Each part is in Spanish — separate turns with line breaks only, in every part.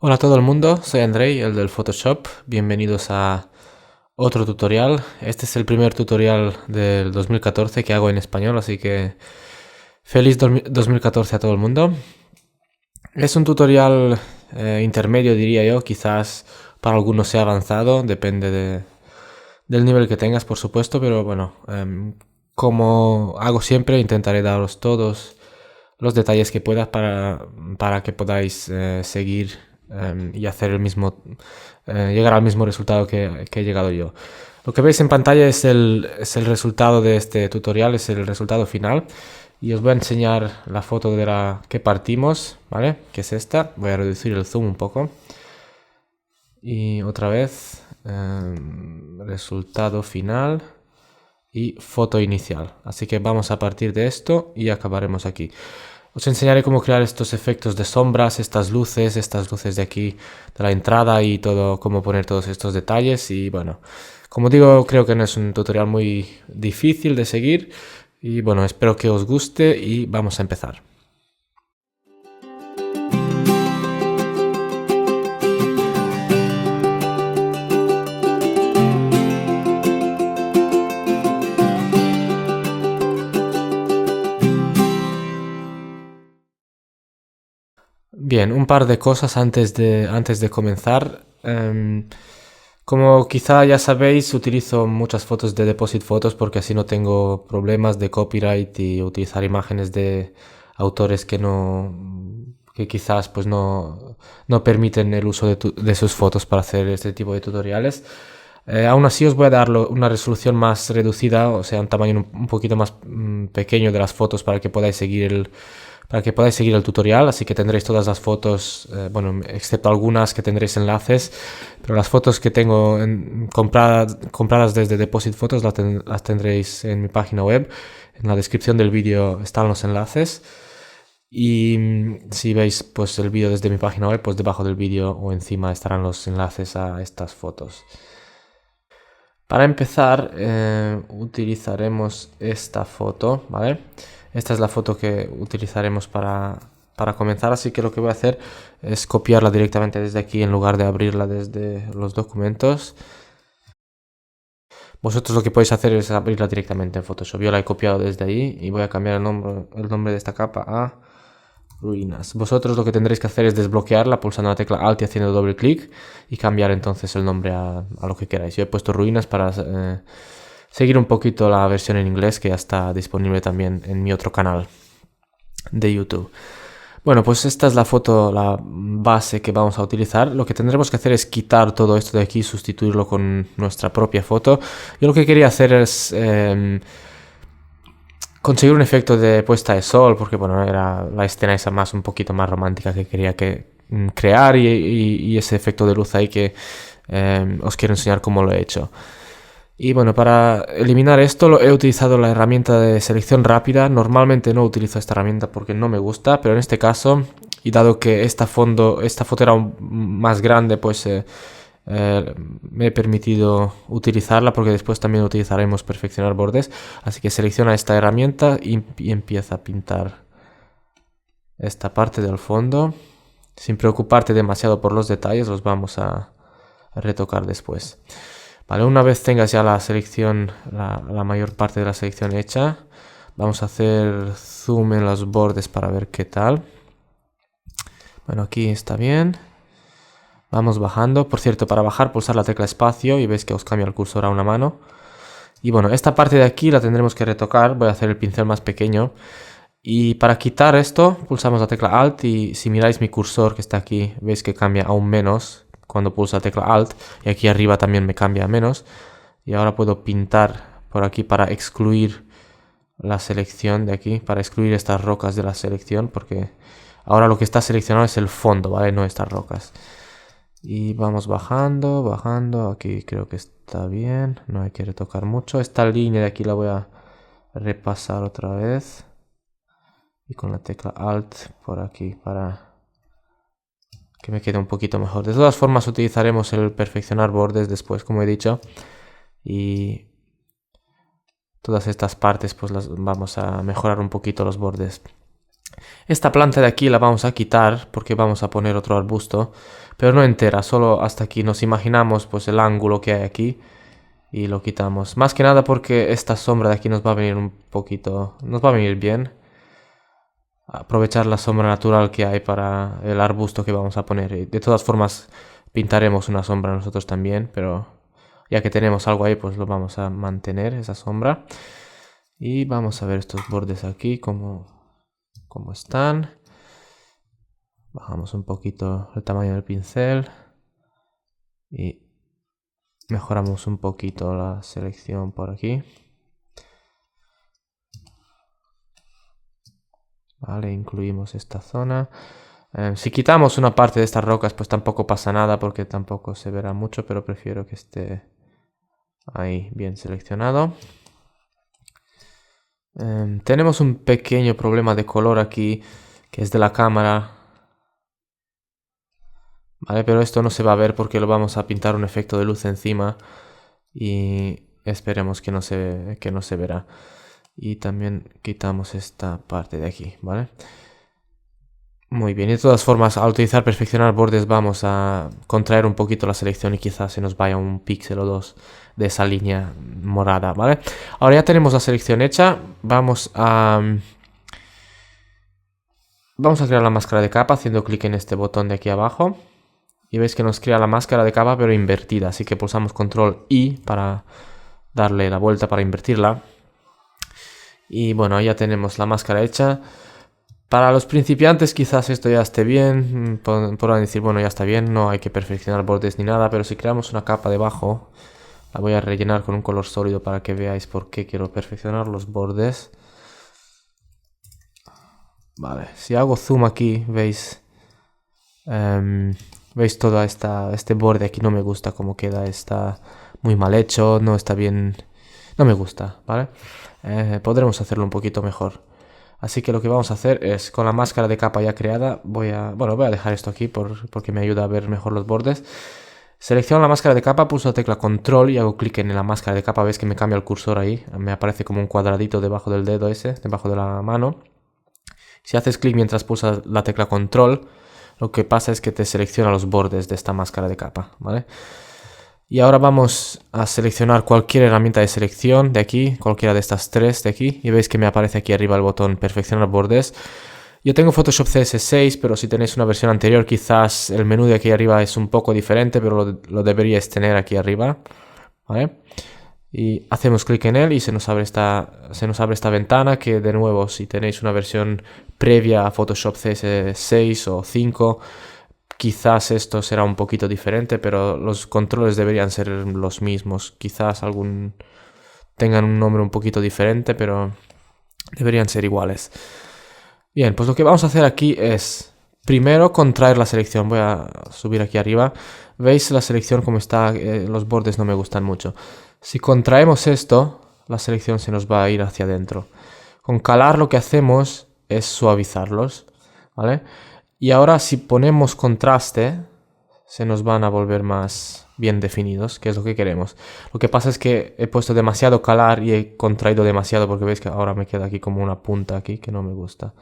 Hola a todo el mundo, soy Andrei, el del Photoshop. Bienvenidos a otro tutorial. Este es el primer tutorial del 2014 que hago en español, así que feliz 2014 a todo el mundo. Es un tutorial intermedio, diría yo, quizás para algunos sea avanzado, depende del nivel que tengas, por supuesto, pero bueno, como hago siempre, intentaré daros todos los detalles que pueda para que podáis seguir y hacer llegar al mismo resultado que he llegado yo. Lo que veis en pantalla es el resultado de este tutorial, es el resultado final. Y os voy a enseñar la foto de la que partimos, ¿vale? Que es esta. Voy a reducir el zoom un poco. Y otra vez, resultado final y foto inicial. Así que vamos a partir de esto y acabaremos aquí. Os enseñaré cómo crear estos efectos de sombras, estas luces de aquí, de la entrada y todo, cómo poner todos estos detalles. Y bueno, como digo, creo que no es un tutorial muy difícil de seguir. Y bueno, espero que os guste y vamos a empezar. Bien, un par de cosas antes de comenzar. Como quizá ya sabéis, utilizo muchas fotos de Deposit Photos porque así no tengo problemas de copyright y utilizar imágenes de autores que quizás pues no permiten el uso de sus fotos para hacer este tipo de tutoriales. Aún así os voy a dar una resolución más reducida, o sea, un tamaño un poquito más pequeño de las fotos para que podáis seguir el tutorial, así que tendréis todas las fotos, bueno, excepto algunas que tendréis enlaces, pero las fotos que tengo compradas desde Deposit Photos las tendréis en mi página web. En la descripción del vídeo están los enlaces. Y si veis pues el vídeo desde mi página web, pues debajo del vídeo o encima estarán los enlaces a estas fotos. Para empezar, utilizaremos esta foto, ¿vale? Esta es la foto que utilizaremos para comenzar, así que lo que voy a hacer es copiarla directamente desde aquí en lugar de abrirla desde los documentos. Vosotros lo que podéis hacer es abrirla directamente en Photoshop. Yo la he copiado desde ahí y voy a cambiar el nombre de esta capa a ruinas. Vosotros lo que tendréis que hacer es desbloquearla pulsando la tecla Alt y haciendo doble clic y cambiar entonces el nombre a lo que queráis. Yo he puesto ruinas para seguir un poquito la versión en inglés que ya está disponible también en mi otro canal de YouTube. Bueno, pues esta es la foto, la base que vamos a utilizar. Lo que tendremos que hacer es quitar todo esto de aquí y sustituirlo con nuestra propia foto. Yo lo que quería hacer es conseguir un efecto de puesta de sol, porque bueno, era la escena esa un poquito más romántica que quería crear y ese efecto de luz ahí que os quiero enseñar cómo lo he hecho. Y bueno, para eliminar esto he utilizado la herramienta de selección rápida. Normalmente no utilizo esta herramienta porque no me gusta, pero en este caso, y dado que esta foto era más grande, pues me he permitido utilizarla porque después también utilizaremos perfeccionar bordes. Así que selecciona esta herramienta y empieza a pintar esta parte del fondo. Sin preocuparte demasiado por los detalles, los vamos a retocar después. Vale, una vez tengas ya la selección, la mayor parte de la selección hecha, vamos a hacer zoom en los bordes para ver qué tal. Bueno, aquí está bien. Vamos bajando. Por cierto, para bajar pulsar la tecla espacio y veis que os cambia el cursor a una mano. Y bueno, esta parte de aquí la tendremos que retocar. Voy a hacer el pincel más pequeño. Y para quitar esto, pulsamos la tecla Alt y si miráis mi cursor que está aquí, veis que cambia aún menos cuando pulso la tecla Alt. Y aquí arriba también me cambia a menos. Y ahora puedo pintar por aquí para excluir la selección de aquí, para excluir estas rocas de la selección, porque ahora lo que está seleccionado es el fondo, ¿vale? No estas rocas. Y vamos bajando, bajando. Aquí creo que está bien. No hay que retocar mucho. Esta línea de aquí la voy a repasar otra vez. Y con la tecla Alt por aquí para que me quede un poquito mejor. De todas formas utilizaremos el perfeccionar bordes después, como he dicho. Y todas estas partes pues las vamos a mejorar un poquito los bordes. Esta planta de aquí la vamos a quitar porque vamos a poner otro arbusto, pero no entera, solo hasta aquí. Nos imaginamos pues el ángulo que hay aquí y lo quitamos. Más que nada porque esta sombra de aquí nos va a venir un poquito, nos va a venir bien. Aprovechar la sombra natural que hay para el arbusto que vamos a poner. Y de todas formas pintaremos una sombra nosotros también, pero ya que tenemos algo ahí pues lo vamos a mantener, esa sombra. Y vamos a ver estos bordes aquí cómo están. Bajamos un poquito el tamaño del pincel y mejoramos un poquito la selección por aquí. Vale, incluimos esta zona. Si quitamos una parte de estas rocas pues tampoco pasa nada porque tampoco se verá mucho, pero prefiero que esté ahí bien seleccionado. Tenemos un pequeño problema de color aquí que es de la cámara. Vale, pero esto no se va a ver porque lo vamos a pintar un efecto de luz encima y esperemos que no se verá. Y también quitamos esta parte de aquí, ¿vale? Muy bien, y de todas formas, al utilizar perfeccionar bordes vamos a contraer un poquito la selección y quizás se nos vaya un píxel o dos de esa línea morada, ¿vale? Ahora ya tenemos la selección hecha, vamos a crear la máscara de capa haciendo clic en este botón de aquí abajo. Y veis que nos crea la máscara de capa pero invertida, así que pulsamos control I para darle la vuelta para invertirla. Y bueno, ahí ya tenemos la máscara hecha. Para los principiantes quizás esto ya esté bien, podrán decir, bueno, ya está bien, no hay que perfeccionar bordes ni nada, pero si creamos una capa debajo, la voy a rellenar con un color sólido para que veáis por qué quiero perfeccionar los bordes. Vale, si hago zoom aquí, veis todo este borde aquí, no me gusta cómo queda, está muy mal hecho, no está bien, no me gusta, ¿vale? Podremos hacerlo un poquito mejor. Así que lo que vamos a hacer es, con la máscara de capa ya creada, voy a dejar esto aquí porque me ayuda a ver mejor los bordes. Selecciono la máscara de capa, pulso la tecla control y hago clic en la máscara de capa. Veis que me cambia el cursor ahí, me aparece como un cuadradito debajo del dedo ese, debajo de la mano. Si haces clic mientras pulsas la tecla control, lo que pasa es que te selecciona los bordes de esta máscara de capa, ¿vale? Y ahora vamos a seleccionar cualquier herramienta de selección de aquí, cualquiera de estas tres de aquí. Y veis que me aparece aquí arriba el botón perfeccionar bordes. Yo tengo Photoshop CS6, pero si tenéis una versión anterior quizás el menú de aquí arriba es un poco diferente, pero lo deberíais tener aquí arriba, ¿vale? Y hacemos clic en él y se nos abre esta ventana que, de nuevo, si tenéis una versión previa a Photoshop CS6 o 5, quizás esto será un poquito diferente, pero los controles deberían ser los mismos. Quizás tengan un nombre un poquito diferente, pero deberían ser iguales. Bien, pues lo que vamos a hacer aquí es, primero, contraer la selección. Voy a subir aquí arriba. ¿Veis la selección como está? Los bordes no me gustan mucho. Si contraemos esto, la selección se nos va a ir hacia adentro. Con calar lo que hacemos es suavizarlos, ¿vale? Y ahora si ponemos contraste, se nos van a volver más bien definidos, que es lo que queremos. Lo que pasa es que he puesto demasiado calar y he contraído demasiado, porque veis que ahora me queda aquí como una punta aquí que no me gusta.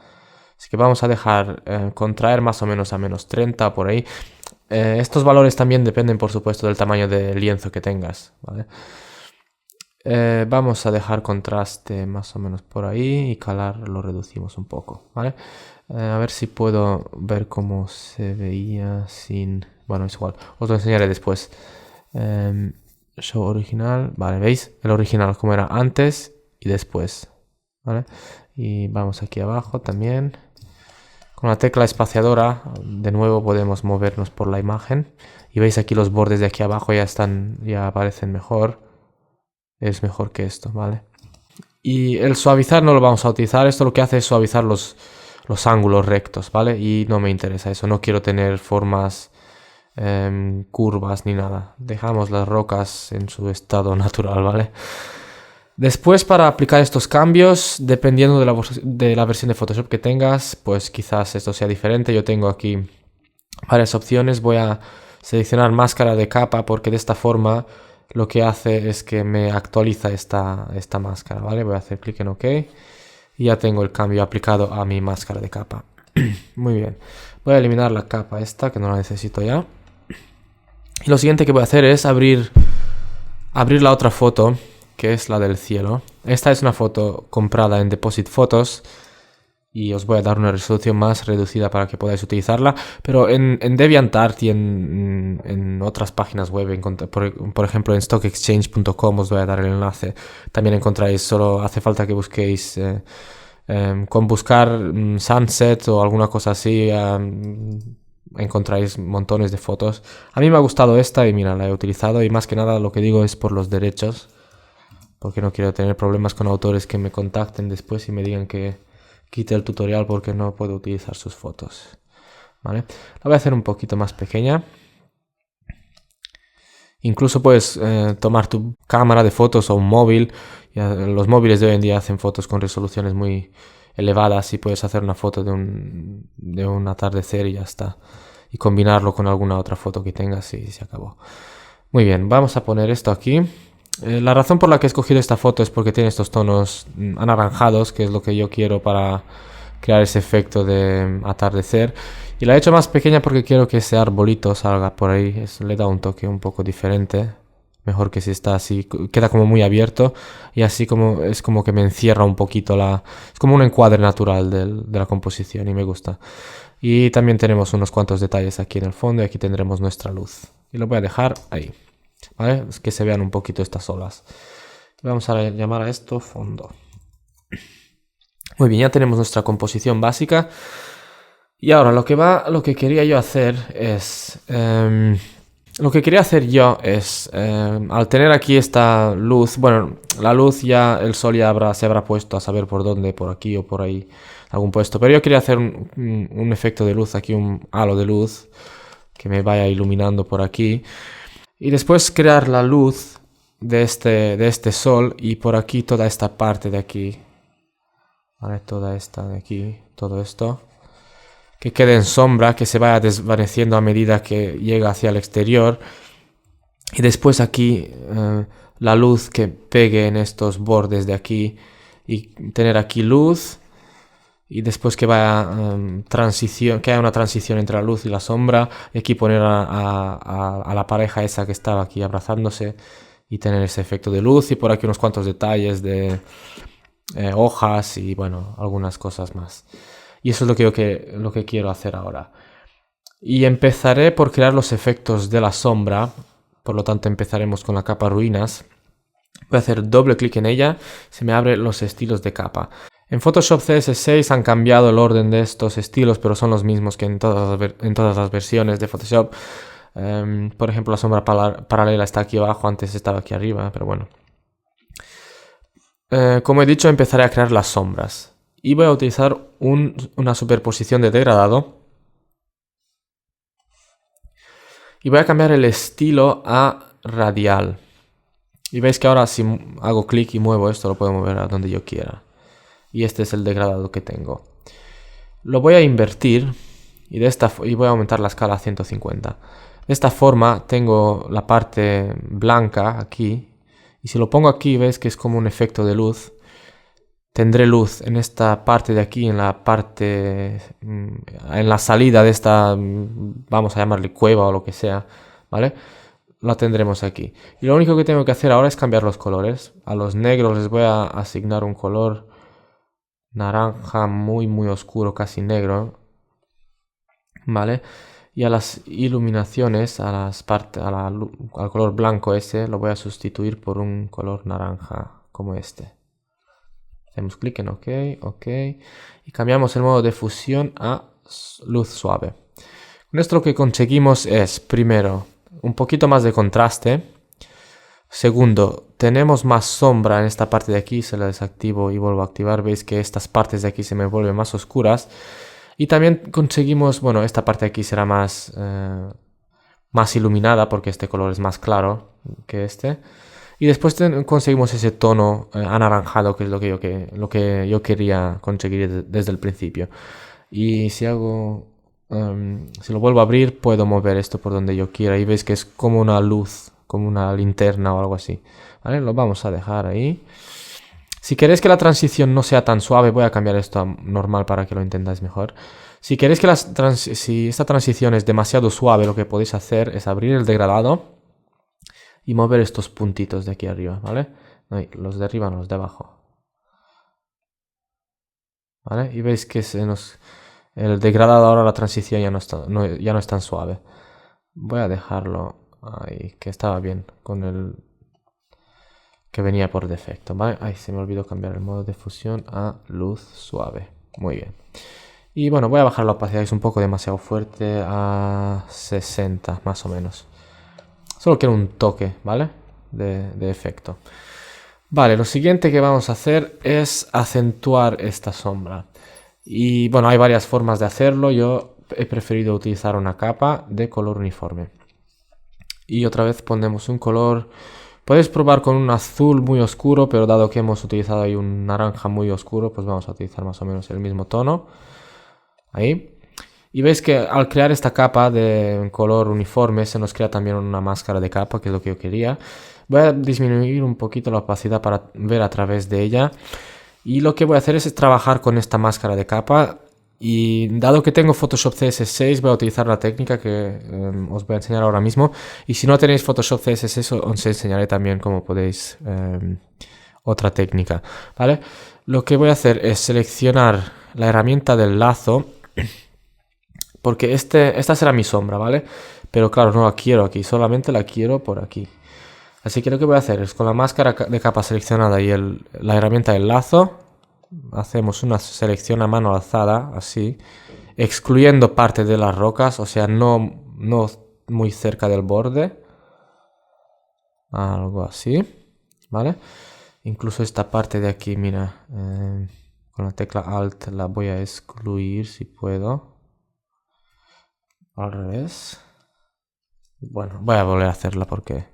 Así que vamos a dejar contraer más o menos a menos 30 por ahí. Estos valores también dependen, por supuesto, del tamaño del lienzo que tengas, ¿vale? Vamos a dejar contraste más o menos por ahí y calar lo reducimos un poco, ¿vale? A ver si puedo ver cómo se veía sin... Bueno, es igual, os lo enseñaré después. Show original, vale, ¿veis? El original como era antes y después, ¿vale? Y vamos aquí abajo también. Con la tecla espaciadora, de nuevo podemos movernos por la imagen. Y veis aquí los bordes de aquí abajo ya aparecen mejor. Es mejor que esto, ¿vale? Y el suavizar no lo vamos a utilizar. Esto lo que hace es suavizar los ángulos rectos, ¿vale? Y no me interesa eso. No quiero tener formas curvas ni nada. Dejamos las rocas en su estado natural, ¿vale? Después, para aplicar estos cambios, dependiendo de la versión de Photoshop que tengas, pues quizás esto sea diferente. Yo tengo aquí varias opciones. Voy a seleccionar máscara de capa porque de esta forma lo que hace es que me actualiza esta máscara, ¿vale? Voy a hacer clic en OK. Y ya tengo el cambio aplicado a mi máscara de capa. Muy bien. Voy a eliminar la capa esta, que no la necesito ya. Y lo siguiente que voy a hacer es abrir la otra foto, que es la del cielo. Esta es una foto comprada en Deposit Photos. Y os voy a dar una resolución más reducida para que podáis utilizarla. Pero en DeviantArt y en otras páginas web, por ejemplo en stockexchange.com, os voy a dar el enlace. También encontráis, solo hace falta que busquéis, con buscar sunset o alguna cosa así, encontráis montones de fotos. A mí me ha gustado esta y mira, la he utilizado. Y más que nada lo que digo es por los derechos. Porque no quiero tener problemas con autores que me contacten después y me digan que quite el tutorial porque no puedo utilizar sus fotos. ¿Vale? La voy a hacer un poquito más pequeña. Incluso puedes tomar tu cámara de fotos o un móvil. Los móviles de hoy en día hacen fotos con resoluciones muy elevadas y puedes hacer una foto de un atardecer y ya está. Y combinarlo con alguna otra foto que tengas y se acabó. Muy bien, vamos a poner esto aquí. La razón por la que he escogido esta foto es porque tiene estos tonos anaranjados, que es lo que yo quiero para crear ese efecto de atardecer. Y la he hecho más pequeña porque quiero que ese arbolito salga por ahí. Eso le da un toque un poco diferente. Mejor que si está así, queda como muy abierto y así como es como que me encierra un poquito es como un encuadre natural de la composición y me gusta. Y también tenemos unos cuantos detalles aquí en el fondo y aquí tendremos nuestra luz. Y lo voy a dejar ahí, ¿vale? Es que se vean un poquito estas olas. Vamos a llamar a esto fondo. Muy bien, ya tenemos nuestra composición básica. Y ahora lo que quería yo hacer es... al tener aquí esta luz, bueno, la luz ya, el sol ya se habrá puesto a saber por dónde, por aquí o por ahí, algún puesto. Pero yo quería hacer un efecto de luz aquí, un halo de luz que me vaya iluminando por aquí. Y después crear la luz de este sol y por aquí toda esta parte de aquí. ¿Vale? Toda esta de aquí, todo esto. Que quede en sombra, que se vaya desvaneciendo a medida que llega hacia el exterior. Y después aquí la luz que pegue en estos bordes de aquí. Y tener aquí luz. Y después que vaya que haya una transición entre la luz y la sombra. Y aquí poner a la pareja esa que estaba aquí abrazándose. Y tener ese efecto de luz. Y por aquí unos cuantos detalles de hojas y bueno, algunas cosas más. Y eso es lo que quiero hacer ahora. Y empezaré por crear los efectos de la sombra. Por lo tanto, empezaremos con la capa ruinas. Voy a hacer doble clic en ella. Se me abren los estilos de capa. En Photoshop CS6 han cambiado el orden de estos estilos, pero son los mismos que en todas las versiones de Photoshop. Por ejemplo, la sombra paralela está aquí abajo. Antes estaba aquí arriba, pero bueno. Como he dicho, empezaré a crear las sombras. Y voy a utilizar una superposición de degradado. Y voy a cambiar el estilo a radial. Y veis que ahora si hago clic y muevo esto, lo puedo mover a donde yo quiera. Y este es el degradado que tengo. Lo voy a invertir y voy a aumentar la escala a 150. De esta forma tengo la parte blanca aquí. Y si lo pongo aquí, veis que es como un efecto de luz. Tendré luz en esta parte de aquí, en la salida de esta, vamos a llamarle cueva o lo que sea, ¿vale? La tendremos aquí. Y lo único que tengo que hacer ahora es cambiar los colores. A los negros les voy a asignar un color naranja muy muy oscuro, casi negro, ¿vale? Y a las iluminaciones, al color blanco ese, lo voy a sustituir por un color naranja como este. Hacemos clic en OK, OK. Y cambiamos el modo de fusión a luz suave. Con esto lo que conseguimos es, primero, un poquito más de contraste. Segundo, tenemos más sombra en esta parte de aquí. Se la desactivo y vuelvo a activar. Veis que estas partes de aquí se me vuelven más oscuras. Y también conseguimos, bueno, esta parte de aquí será más iluminada porque este color es más claro que este. Y después conseguimos ese tono anaranjado, que es lo que yo quería conseguir desde el principio. Y si lo vuelvo a abrir, puedo mover esto por donde yo quiera. Y veis que es como una luz, como una linterna o algo así. ¿Vale? Lo vamos a dejar ahí. Si queréis que la transición no sea tan suave, voy a cambiar esto a normal para que lo entendáis mejor. Si queréis que si esta transición es demasiado suave, lo que podéis hacer es abrir el degradado y mover estos puntitos de aquí arriba, ¿vale? No, los de arriba, no, los de abajo. ¿Vale? Y veis que el degradado ahora, la transición ya no es tan suave. Voy a dejarlo ahí, que estaba bien con el que venía por defecto, ¿vale? Ay, se me olvidó cambiar el modo de fusión a luz suave. Muy bien. Y bueno, voy a bajar la opacidad, es un poco demasiado fuerte, a 60 más o menos. Solo quiero un toque, ¿vale? De efecto. Vale, lo siguiente que vamos a hacer es acentuar esta sombra. Y bueno, hay varias formas de hacerlo. Yo he preferido utilizar una capa de color uniforme. Y otra vez ponemos un color. Podéis probar con un azul muy oscuro, pero dado que hemos utilizado ahí un naranja muy oscuro, pues vamos a utilizar más o menos el mismo tono. Ahí. Y veis que al crear esta capa de color uniforme se nos crea también una máscara de capa, que es lo que yo quería. Voy a disminuir un poquito la opacidad para ver a través de ella. Y lo que voy a hacer es trabajar con esta máscara de capa. Y dado que tengo Photoshop CS6, voy a utilizar la técnica que os voy a enseñar ahora mismo. Y si no tenéis Photoshop CS6, os enseñaré también cómo podéis otra técnica, ¿vale? Lo que voy a hacer es seleccionar la herramienta del lazo, porque esta será mi sombra, ¿vale? Pero claro, no la quiero aquí, solamente la quiero por aquí. Así que lo que voy a hacer es con la máscara de capa seleccionada y la herramienta del lazo, hacemos una selección a mano alzada, así, excluyendo parte de las rocas, o sea, no muy cerca del borde. Algo así, ¿vale? Incluso esta parte de aquí, mira, con la tecla Alt la voy a excluir si puedo. Al revés. Bueno, voy a volver a hacerla porque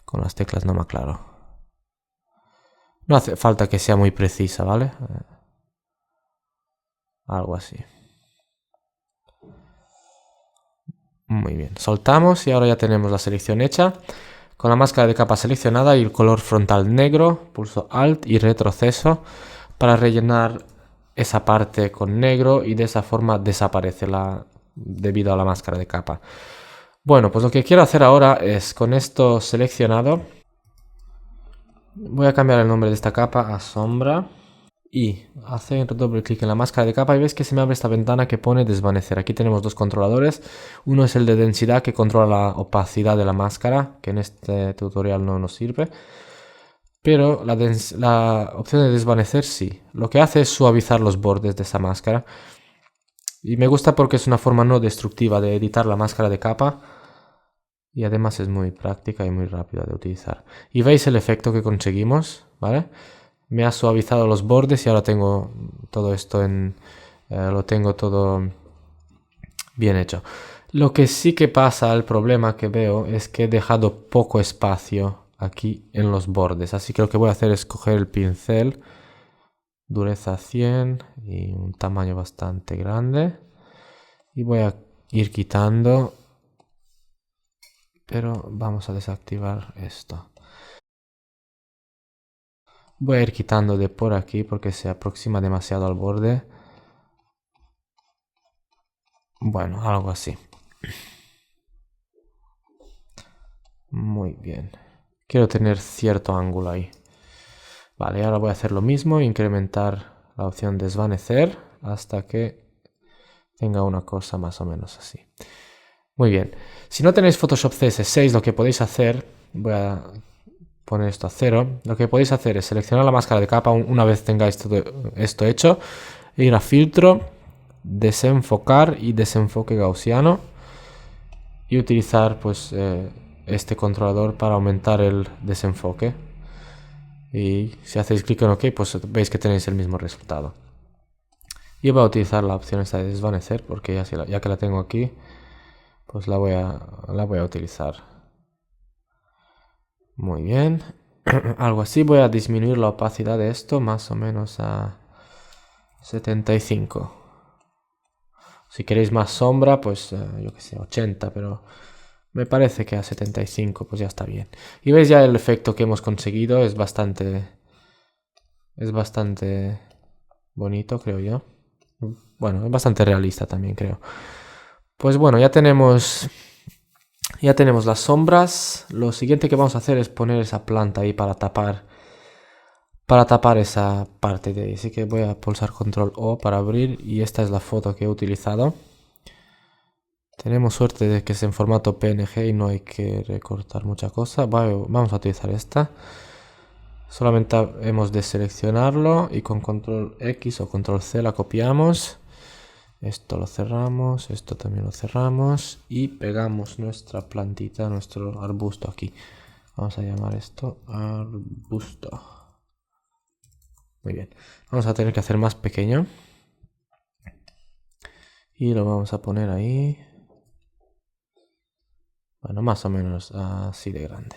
con las teclas no me aclaro. No hace falta que sea muy precisa, ¿vale? Algo así. Muy bien, soltamos y ahora ya tenemos la selección hecha. Con la máscara de capa seleccionada y el color frontal negro, pulso Alt y retroceso para rellenar esa parte con negro y de esa forma desaparece debido a la máscara de capa. Bueno, pues lo que quiero hacer ahora es con esto seleccionado, voy a cambiar el nombre de esta capa a sombra y hacer doble clic en la máscara de capa y veis que se me abre esta ventana que pone desvanecer. Aquí tenemos dos controladores, uno es el de densidad que controla la opacidad de la máscara, que en este tutorial no nos sirve, pero la opción de desvanecer sí, lo que hace es suavizar los bordes de esa máscara y me gusta porque es una forma no destructiva de editar la máscara de capa. Y además es muy práctica y muy rápida de utilizar. Y veis el efecto que conseguimos, ¿vale? Me ha suavizado los bordes y ahora tengo todo esto lo tengo todo bien hecho. Lo que sí que pasa, el problema que veo es que he dejado poco espacio aquí en los bordes. Así que lo que voy a hacer es coger el pincel, dureza 100 y un tamaño bastante grande. Y voy a ir quitando... Pero vamos a desactivar esto. Voy a ir quitando de por aquí porque se aproxima demasiado al borde. Bueno, algo así. Muy bien. Quiero tener cierto ángulo ahí. Vale, ahora voy a hacer lo mismo, incrementar la opción desvanecer hasta que tenga una cosa más o menos así. Muy bien. Si no tenéis Photoshop CS6, lo que podéis hacer, voy a poner esto a 0, lo que podéis hacer es seleccionar la máscara de capa una vez tengáis esto hecho, ir a filtro, desenfocar y desenfoque gaussiano y utilizar pues este controlador para aumentar el desenfoque. Y si hacéis clic en OK, pues veis que tenéis el mismo resultado. Y voy a utilizar la opción esta de desvanecer porque ya que la tengo aquí, pues la voy a utilizar. Muy bien. Algo así. Voy a disminuir la opacidad de esto más o menos a 75. Si queréis más sombra, pues yo que sé, 80, pero me parece que a 75 pues ya está bien. Y veis ya el efecto que hemos conseguido es bastante Es bastante bonito, creo yo. Bueno, es bastante realista también, creo. Pues bueno, ya tenemos las sombras. Lo siguiente que vamos a hacer es poner esa planta ahí para tapar esa parte de ahí. Así que voy a pulsar Control O para abrir y esta es la foto que he utilizado. Tenemos suerte de que es en formato PNG y no hay que recortar mucha cosa. Vamos a utilizar esta. Solamente hemos de seleccionarlo y con Control X o Control C la copiamos. Esto lo cerramos, esto también lo cerramos y pegamos nuestra plantita, nuestro arbusto aquí. Vamos a llamar esto arbusto. Muy bien. Vamos a tener que hacer más pequeño. Y lo vamos a poner ahí. Bueno, más o menos así de grande.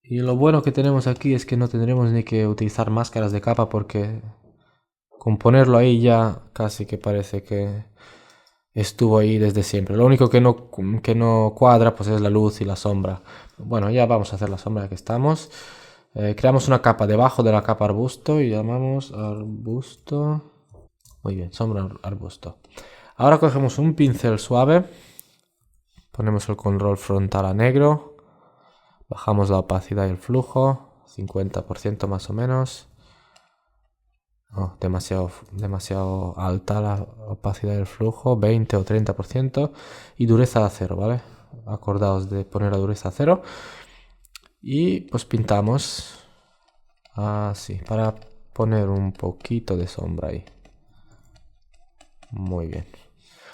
Y lo bueno que tenemos aquí es que no tendremos ni que utilizar máscaras de capa porque con ponerlo ahí ya casi que parece que estuvo ahí desde siempre. Lo único que no cuadra pues es la luz y la sombra. Bueno, ya vamos a hacer la sombra que estamos. Creamos una capa debajo de la capa arbusto y llamamos arbusto. Muy bien, sombra arbusto. Ahora cogemos un pincel suave. Ponemos el control frontal a negro. Bajamos la opacidad y el flujo. 50% más o menos. Oh, demasiado alta la opacidad del flujo, 20 o 30%. Y dureza a 0, ¿vale? Acordaos de poner la dureza a 0. Y pues pintamos así, para poner un poquito de sombra ahí. Muy bien.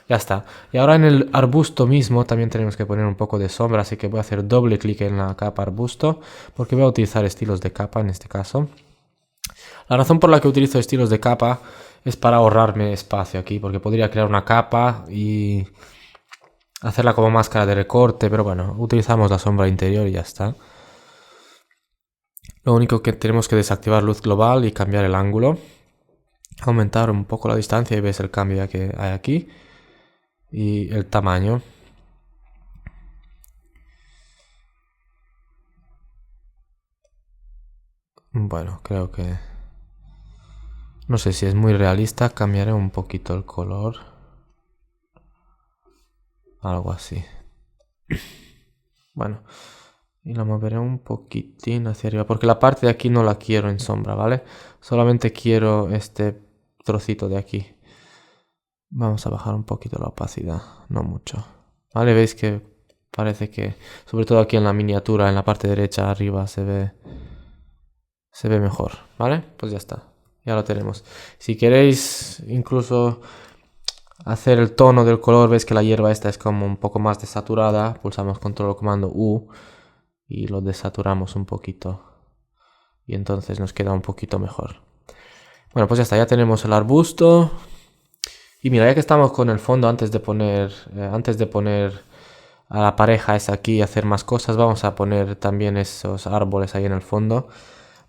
Ya está. Y ahora en el arbusto mismo también tenemos que poner un poco de sombra, así que voy a hacer doble clic en la capa arbusto, porque voy a utilizar estilos de capa en este caso. La razón por la que utilizo estilos de capa es para ahorrarme espacio aquí, porque podría crear una capa y hacerla como máscara de recorte, pero bueno, utilizamos la sombra interior y ya está. Lo único que tenemos que desactivar luz global y cambiar el ángulo. Aumentar un poco la distancia y ves el cambio que hay aquí. Y el tamaño. Bueno, creo que... No sé si es muy realista, cambiaré un poquito el color. Algo así. Bueno, y la moveré un poquitín hacia arriba, porque la parte de aquí no la quiero en sombra, ¿vale? Solamente quiero este trocito de aquí. Vamos a bajar un poquito la opacidad, no mucho. ¿Vale? Veis que parece que, sobre todo aquí en la miniatura, en la parte derecha arriba se ve mejor, ¿vale? Pues ya está, ya lo tenemos. Si queréis incluso hacer el tono del color, veis que la hierba esta es como un poco más desaturada, pulsamos control o comando U y lo desaturamos un poquito y entonces nos queda un poquito mejor. Bueno, pues ya está, ya tenemos el arbusto. Y mira, ya que estamos con el fondo, antes de poner a la pareja esa aquí y hacer más cosas, vamos a poner también esos árboles ahí en el fondo.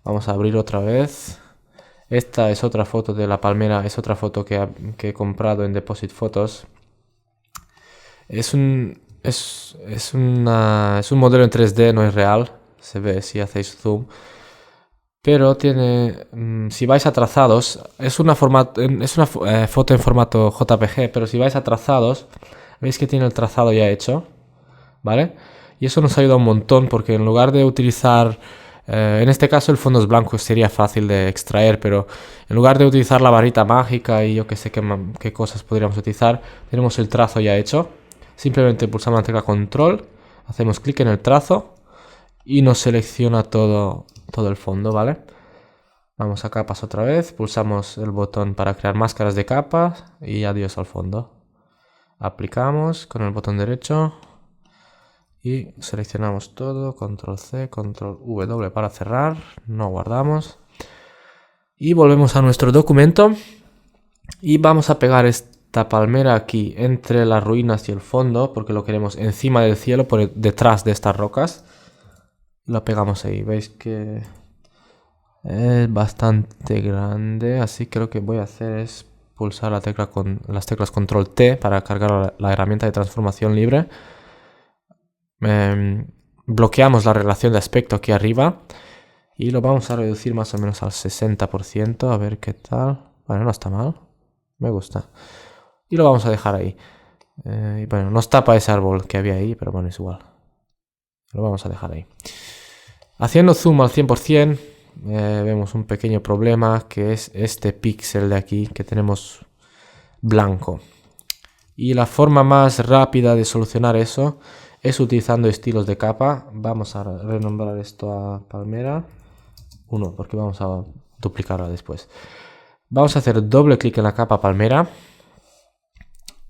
Vamos a abrir otra vez. Esta es otra foto de la palmera, es otra foto que he comprado en Deposit Photos. Es un modelo en 3D, no es real, se ve si hacéis zoom. Pero tiene, si vais a trazados, es una foto en formato JPG, pero si vais a trazados, veis que tiene el trazado ya hecho, ¿vale? Y eso nos ayuda un montón porque en lugar de utilizar, en este caso el fondo es blanco, sería fácil de extraer, pero en lugar de utilizar la varita mágica y yo que sé qué cosas podríamos utilizar, tenemos el trazo ya hecho. Simplemente pulsamos la tecla control, hacemos clic en el trazo y nos selecciona todo el fondo, ¿vale? Vamos a capas otra vez, pulsamos el botón para crear máscaras de capas y adiós al fondo. Aplicamos con el botón derecho y seleccionamos todo, control C, control W para cerrar, no guardamos. Y volvemos a nuestro documento y vamos a pegar esta palmera aquí entre las ruinas y el fondo porque lo queremos encima del cielo, por detrás de estas rocas. Lo pegamos ahí, veis que es bastante grande, así que lo que voy a hacer es pulsar las teclas control T para cargar la herramienta de transformación libre. Bloqueamos la relación de aspecto aquí arriba Y lo vamos a reducir más o menos al 60%, a ver qué tal. Bueno, no está mal, me gusta. Y lo vamos a dejar ahí. Y bueno, nos tapa ese árbol que había ahí, pero bueno, es igual. Lo vamos a dejar ahí. Haciendo zoom al 100%, vemos un pequeño problema, que es este píxel de aquí que tenemos blanco. Y la forma más rápida de solucionar eso es utilizando estilos de capa. Vamos a renombrar esto a palmera 1, porque vamos a duplicarla después. Vamos a hacer doble clic en la capa palmera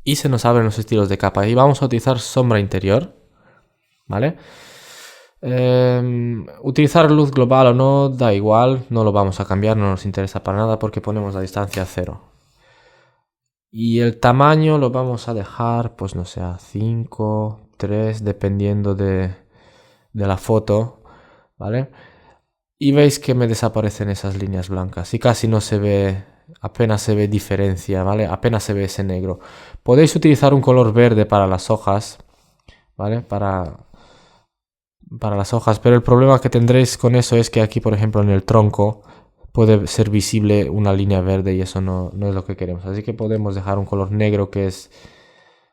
y se nos abren los estilos de capa. Y vamos a utilizar sombra interior, ¿vale? Utilizar luz global o no, da igual, no lo vamos a cambiar, no nos interesa para nada porque ponemos la distancia a 0. Y el tamaño lo vamos a dejar, pues no sé, a 5, 3, dependiendo de la foto, ¿vale? Y veis que me desaparecen esas líneas blancas y casi no se ve, apenas se ve diferencia, ¿vale? Apenas se ve ese negro. Podéis utilizar un color verde para las hojas, ¿vale? Para las hojas, pero el problema que tendréis con eso es que aquí, por ejemplo, en el tronco puede ser visible una línea verde y eso no es lo que queremos. Así que podemos dejar un color negro, que es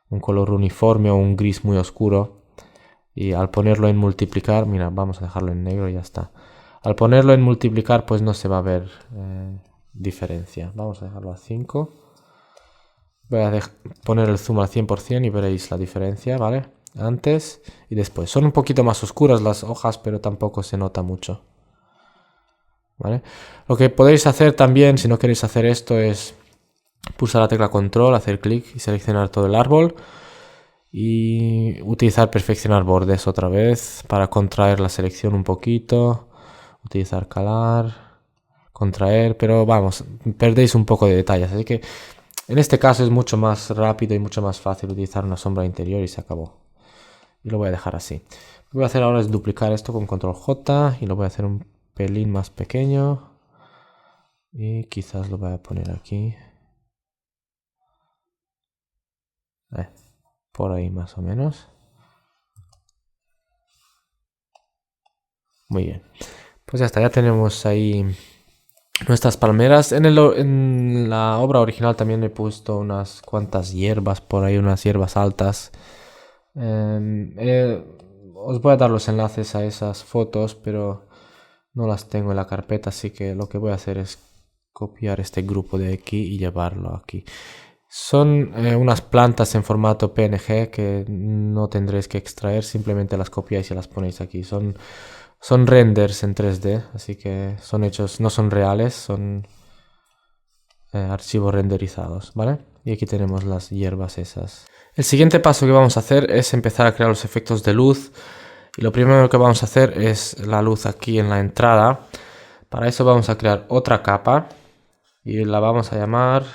un color uniforme, o un gris muy oscuro. Y al ponerlo en multiplicar, mira, vamos a dejarlo en negro y ya está. Al ponerlo en multiplicar, pues no se va a ver diferencia. Vamos a dejarlo a 5. Voy a poner el zoom al 100% y veréis la diferencia, ¿vale? Antes y después. Son un poquito más oscuras las hojas, pero tampoco se nota mucho, ¿vale? Lo que podéis hacer también, si no queréis hacer esto, es pulsar la tecla control, hacer clic y seleccionar todo el árbol. Y utilizar perfeccionar bordes otra vez para contraer la selección un poquito. Utilizar calar, contraer, pero vamos, perdéis un poco de detalles. Así que en este caso es mucho más rápido y mucho más fácil utilizar una sombra interior y se acabó. Y lo voy a dejar así. Lo que voy a hacer ahora es duplicar esto con control J y lo voy a hacer un pelín más pequeño. Y quizás lo voy a poner aquí. Por ahí más o menos. Muy bien. Pues ya está, ya tenemos ahí nuestras palmeras. En la obra original también he puesto unas cuantas hierbas por ahí, unas hierbas altas. Os voy a dar los enlaces a esas fotos, pero no las tengo en la carpeta, así que lo que voy a hacer es copiar este grupo de aquí y llevarlo aquí. Son unas plantas en formato PNG que no tendréis que extraer, simplemente las copiáis y las ponéis aquí. Son renders en 3D, así que son hechos, no son reales, son archivos renderizados, ¿vale? Y aquí tenemos las hierbas esas. El siguiente paso que vamos a hacer es empezar a crear los efectos de luz. Y lo primero que vamos a hacer es la luz aquí en la entrada. Para eso vamos a crear otra capa y la vamos a llamar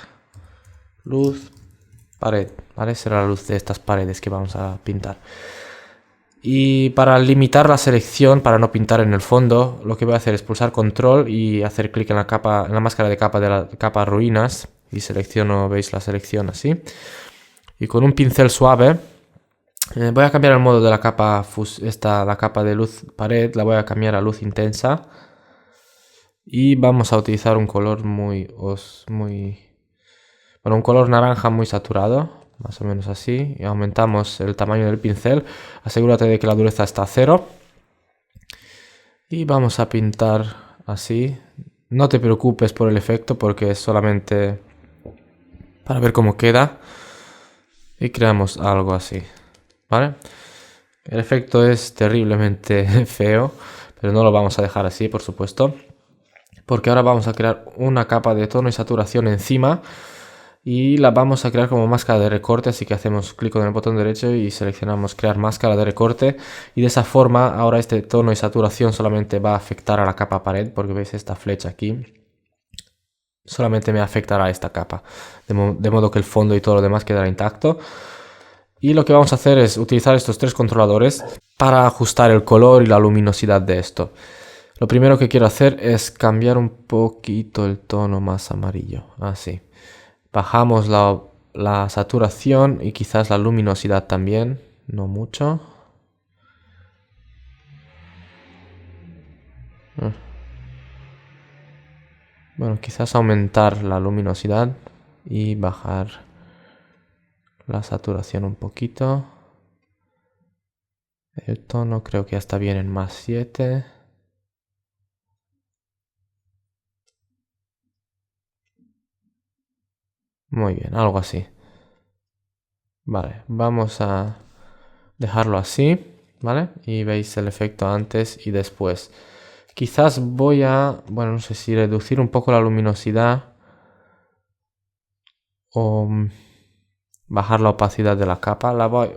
luz pared, ¿vale? Será la luz de estas paredes que vamos a pintar. Y para limitar la selección, para no pintar en el fondo, lo que voy a hacer es pulsar control y hacer clic en la capa, en la máscara de la capa ruinas, y selecciono, veis la selección así. Y con un pincel suave voy a cambiar el modo de la capa, la capa de luz pared, la voy a cambiar a luz intensa. Y vamos a utilizar un color un color naranja muy saturado, más o menos así. Y aumentamos el tamaño del pincel. Asegúrate de que la dureza está a 0. Y vamos a pintar así. No te preocupes por el efecto porque es solamente para ver cómo queda. Y creamos algo así, ¿vale? El efecto es terriblemente feo, pero no lo vamos a dejar así, por supuesto. Porque ahora vamos a crear una capa de tono y saturación encima. Y la vamos a crear como máscara de recorte, así que hacemos clic con el botón derecho y seleccionamos crear máscara de recorte. Y de esa forma ahora este tono y saturación solamente va a afectar a la capa pared, porque veis esta flecha aquí. Solamente me afectará a esta capa, de modo que el fondo y todo lo demás quedará intacto. Y lo que vamos a hacer es utilizar estos tres controladores para ajustar el color y la luminosidad de esto. Lo primero que quiero hacer es cambiar un poquito el tono más amarillo, así. Bajamos la saturación y quizás la luminosidad también, no mucho. Bueno, quizás aumentar la luminosidad y bajar la saturación un poquito. El tono creo que ya está bien en +7. Muy bien, algo así. Vale, vamos a dejarlo así, ¿vale? Y veis el efecto antes y después. Quizás voy a, bueno, no sé si reducir un poco la luminosidad o bajar la opacidad de la capa. Voy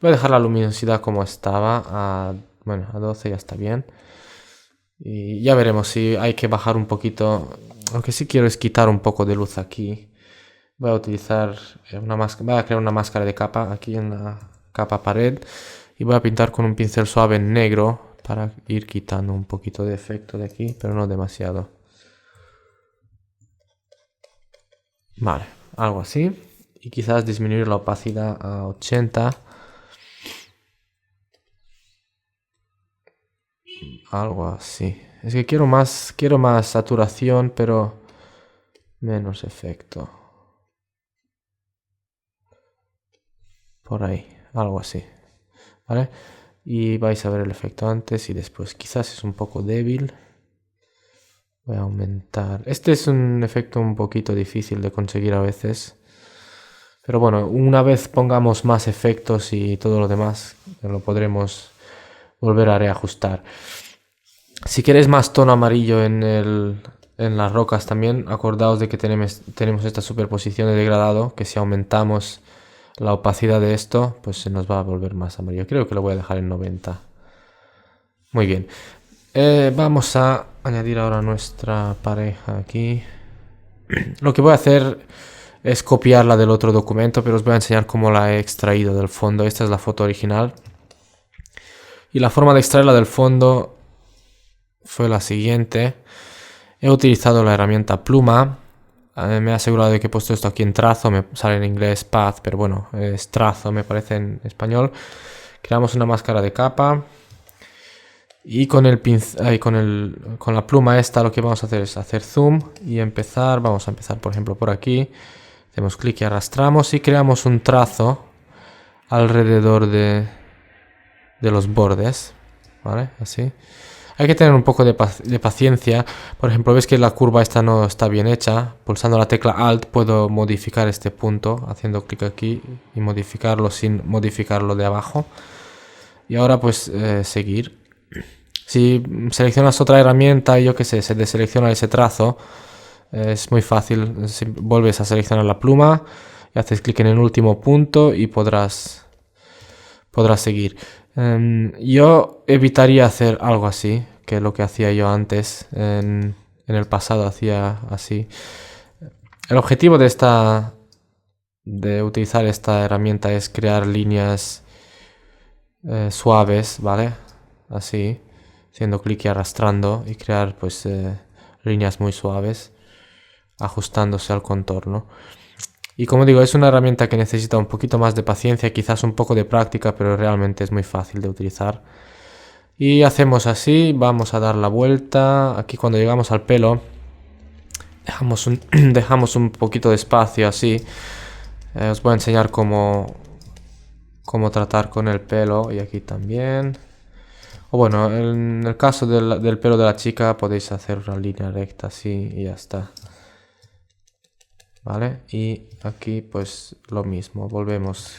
a dejar la luminosidad como estaba, bueno, a 12 ya está bien. Y ya veremos si hay que bajar un poquito. Lo que sí quiero es quitar un poco de luz aquí. Voy a utilizar voy a crear una máscara de capa aquí en la capa pared. Y voy a pintar con un pincel suave en negro para ir quitando un poquito de efecto de aquí, pero no demasiado. Vale, algo así. Y quizás disminuir la opacidad a 80. Algo así. Es que quiero más saturación, pero menos efecto. Por ahí, algo así. ¿Vale? Y vais a ver el efecto antes y después. Quizás es un poco débil. Voy a aumentar. Este es un efecto un poquito difícil de conseguir a veces. Pero bueno, una vez pongamos más efectos y todo lo demás, lo podremos volver a reajustar. Si queréis más tono amarillo en las rocas también, acordaos de que tenemos esta superposición de degradado, que si aumentamos la opacidad de esto, pues se nos va a volver más amarillo. Creo que lo voy a dejar en 90. Muy bien. Vamos a añadir ahora nuestra pareja aquí. Lo que voy a hacer es copiarla del otro documento, pero os voy a enseñar cómo la he extraído del fondo. Esta es la foto original. Y la forma de extraerla del fondo fue la siguiente. He utilizado la herramienta pluma. Me he asegurado de que he puesto esto aquí en trazo. Me sale en inglés path, pero bueno, es trazo, me parece en español. Creamos una máscara de capa. Y con con la pluma esta lo que vamos a hacer es hacer zoom y empezar. Vamos a empezar por ejemplo por aquí. Hacemos clic y arrastramos y creamos un trazo alrededor de los bordes. ¿Vale? Así. Hay que tener un poco de paciencia. Por ejemplo, ves que la curva esta no está bien hecha. Pulsando la tecla Alt puedo modificar este punto. Haciendo clic aquí y modificarlo sin modificarlo de abajo. Y ahora pues seguir. Si seleccionas otra herramienta y yo qué sé, se deselecciona ese trazo, es muy fácil. Vuelves a seleccionar la pluma y haces clic en el último punto y podrás seguir. Yo evitaría hacer algo así, que lo que hacía yo antes, en el pasado hacía así. El objetivo de utilizar esta herramienta es crear líneas suaves, ¿vale? Así, haciendo clic y arrastrando y crear pues líneas muy suaves, ajustándose al contorno. Y como digo, es una herramienta que necesita un poquito más de paciencia, quizás un poco de práctica, pero realmente es muy fácil de utilizar. Y hacemos así, vamos a dar la vuelta. Aquí cuando llegamos al pelo, dejamos un poquito de espacio así. Os voy a enseñar cómo tratar con el pelo y aquí también. O bueno, en el caso del pelo de la chica podéis hacer una línea recta así y ya está. ¿Vale? Y aquí pues lo mismo, volvemos.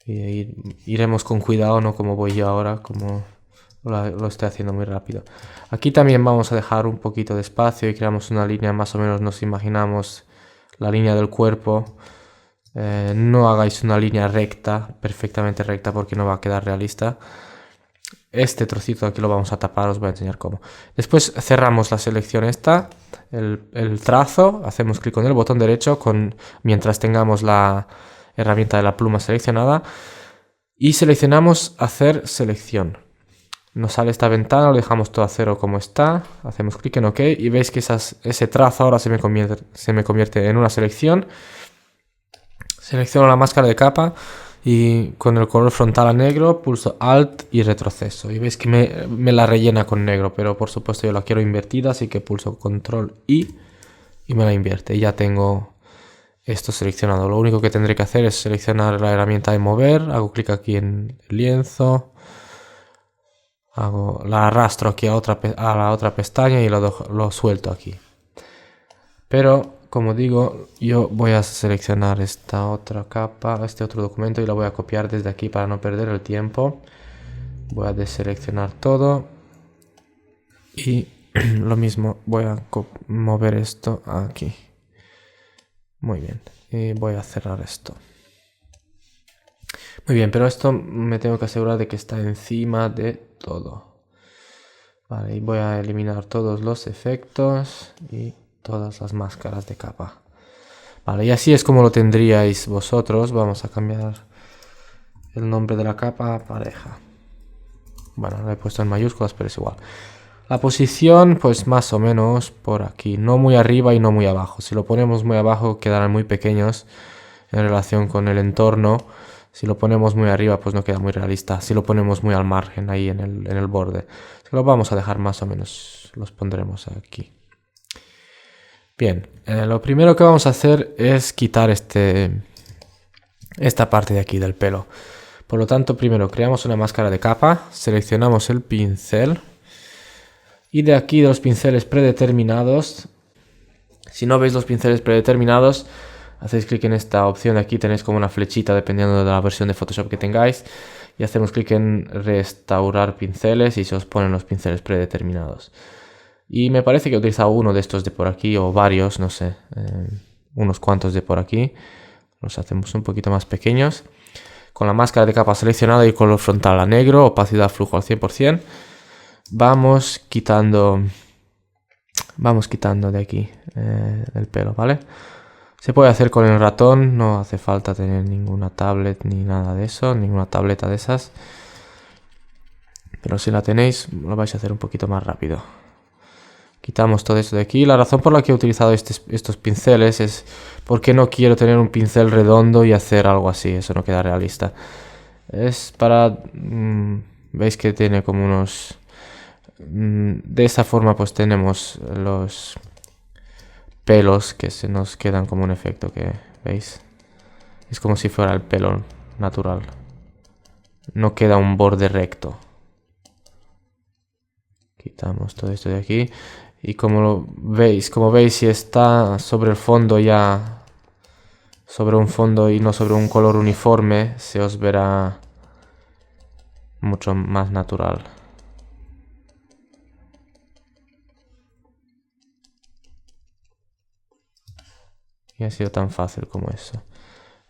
Y iremos con cuidado, no como voy yo ahora, como lo estoy haciendo muy rápido. Aquí también vamos a dejar un poquito de espacio y creamos una línea, más o menos nos imaginamos la línea del cuerpo. No hagáis una línea recta, perfectamente recta, porque no va a quedar realista. Este trocito aquí lo vamos a tapar, os voy a enseñar cómo. Después cerramos la selección esta, el trazo, hacemos clic con el botón derecho mientras tengamos la herramienta de la pluma seleccionada y seleccionamos hacer selección. Nos sale esta ventana, lo dejamos todo a cero como está, hacemos clic en OK y veis que ese trazo ahora se me convierte en una selección. Selecciono la máscara de capa Y con el color frontal a negro pulso Alt y retroceso. Y veis que me la rellena con negro, pero por supuesto yo la quiero invertida, así que pulso Control I y me la invierte. Y ya tengo esto seleccionado. Lo único que tendré que hacer es seleccionar la herramienta de mover. Hago clic aquí en el lienzo. La arrastro aquí a la otra pestaña y lo suelto aquí. Pero, como digo, yo voy a seleccionar esta otra capa, este otro documento y lo voy a copiar desde aquí para no perder el tiempo. Voy a deseleccionar todo. Y lo mismo, voy a mover esto aquí. Muy bien. Y voy a cerrar esto. Muy bien, pero esto me tengo que asegurar de que está encima de todo. Vale, y voy a eliminar todos los efectos y todas las máscaras de capa. Vale, y así es como lo tendríais vosotros. Vamos a cambiar el nombre de la capa a pareja. Bueno, lo he puesto en mayúsculas, pero es igual. La posición, pues más o menos por aquí. No muy arriba y no muy abajo. Si lo ponemos muy abajo, quedarán muy pequeños en relación con el entorno. Si lo ponemos muy arriba, pues no queda muy realista. Si lo ponemos muy al margen, ahí en el borde. Si lo vamos a dejar más o menos, los pondremos aquí. Bien, lo primero que vamos a hacer es quitar esta parte de aquí del pelo. Por lo tanto, primero creamos una máscara de capa, seleccionamos el pincel. Y de aquí de los pinceles predeterminados, si no veis los pinceles predeterminados, hacéis clic en esta opción de aquí, tenéis como una flechita dependiendo de la versión de Photoshop que tengáis. Y hacemos clic en restaurar pinceles y se os ponen los pinceles predeterminados. Y me parece que he utilizado uno de estos de por aquí o varios, no sé, unos cuantos de por aquí. Los hacemos un poquito más pequeños. Con la máscara de capa seleccionada y color frontal a negro, opacidad flujo al 100%. Vamos quitando de aquí el pelo, ¿vale? Se puede hacer con el ratón, no hace falta tener ninguna tablet ni nada de eso, ninguna tableta de esas. Pero si la tenéis, lo vais a hacer un poquito más rápido. Quitamos todo esto de aquí. La razón por la que he utilizado estos pinceles es porque no quiero tener un pincel redondo y hacer algo así, eso no queda realista. Es para... veis que tiene como unos... de esa forma pues tenemos los pelos que se nos quedan como un efecto que veis. Es como si fuera el pelo natural. No queda un borde recto. Quitamos todo esto de aquí. Y como veis, si está sobre el fondo ya, sobre un fondo y no sobre un color uniforme, se os verá mucho más natural. Y ha sido tan fácil como eso.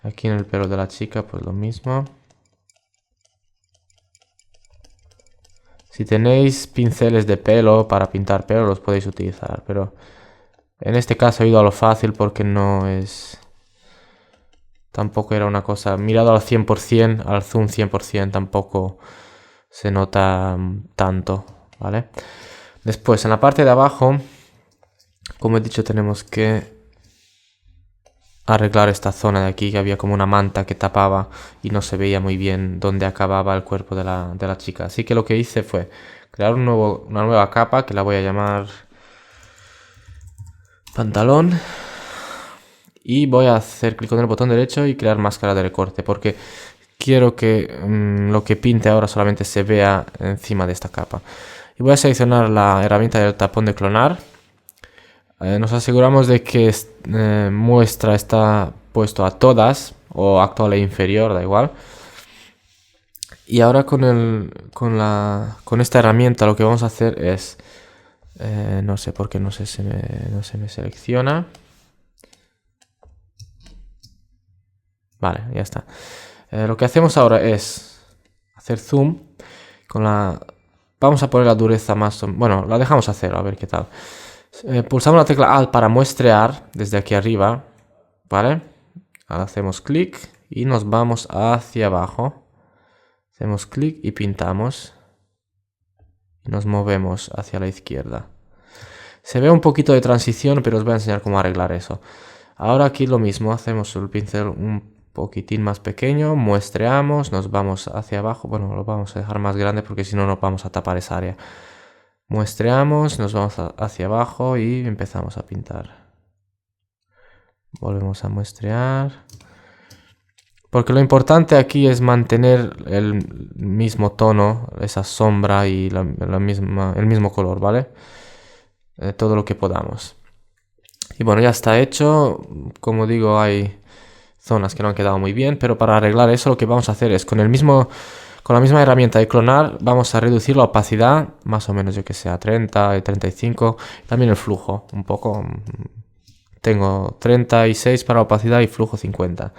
Aquí en el pelo de la chica, pues lo mismo. Si tenéis pinceles de pelo para pintar pelo, los podéis utilizar. Pero en este caso he ido a lo fácil porque no es... Tampoco era una cosa... Mirado al 100%, al zoom 100%, tampoco se nota tanto, ¿vale? Después, en la parte de abajo, como he dicho, tenemos que arreglar esta zona de aquí, que había como una manta que tapaba y no se veía muy bien dónde acababa el cuerpo de la chica. Así que lo que hice fue crear una nueva capa que la voy a llamar pantalón. Y voy a hacer clic con el botón derecho y crear máscara de recorte, porque quiero que lo que pinte ahora solamente se vea encima de esta capa. Y voy a seleccionar la herramienta del tapón de clonar. Nos aseguramos de que muestra está puesto a todas, o actual e inferior, da igual. Y ahora con esta herramienta lo que vamos a hacer es... no sé por qué no se me selecciona. Vale, ya está. Lo que hacemos ahora es hacer zoom. Vamos a poner la dureza más... Bueno, la dejamos a 0, a ver qué tal. Pulsamos la tecla Alt para muestrear desde aquí arriba, ¿vale? Ahora hacemos clic y nos vamos hacia abajo. Hacemos clic y pintamos. Y nos movemos hacia la izquierda. Se ve un poquito de transición, pero os voy a enseñar cómo arreglar eso. Ahora aquí lo mismo, hacemos el pincel un poquitín más pequeño, muestreamos, nos vamos hacia abajo, bueno, lo vamos a dejar más grande porque si no nos vamos a tapar esa área. Muestreamos, nos vamos hacia abajo y empezamos a pintar. Volvemos a muestrear. Porque lo importante aquí es mantener el mismo tono, esa sombra y el mismo color, ¿vale? Todo lo que podamos. Y bueno, ya está hecho. Como digo, hay zonas que no han quedado muy bien, pero para arreglar eso lo que vamos a hacer es con la misma herramienta de clonar, vamos a reducir la opacidad, más o menos yo que sé, a 30 y 35, también el flujo, un poco. Tengo 36 para opacidad y flujo 50.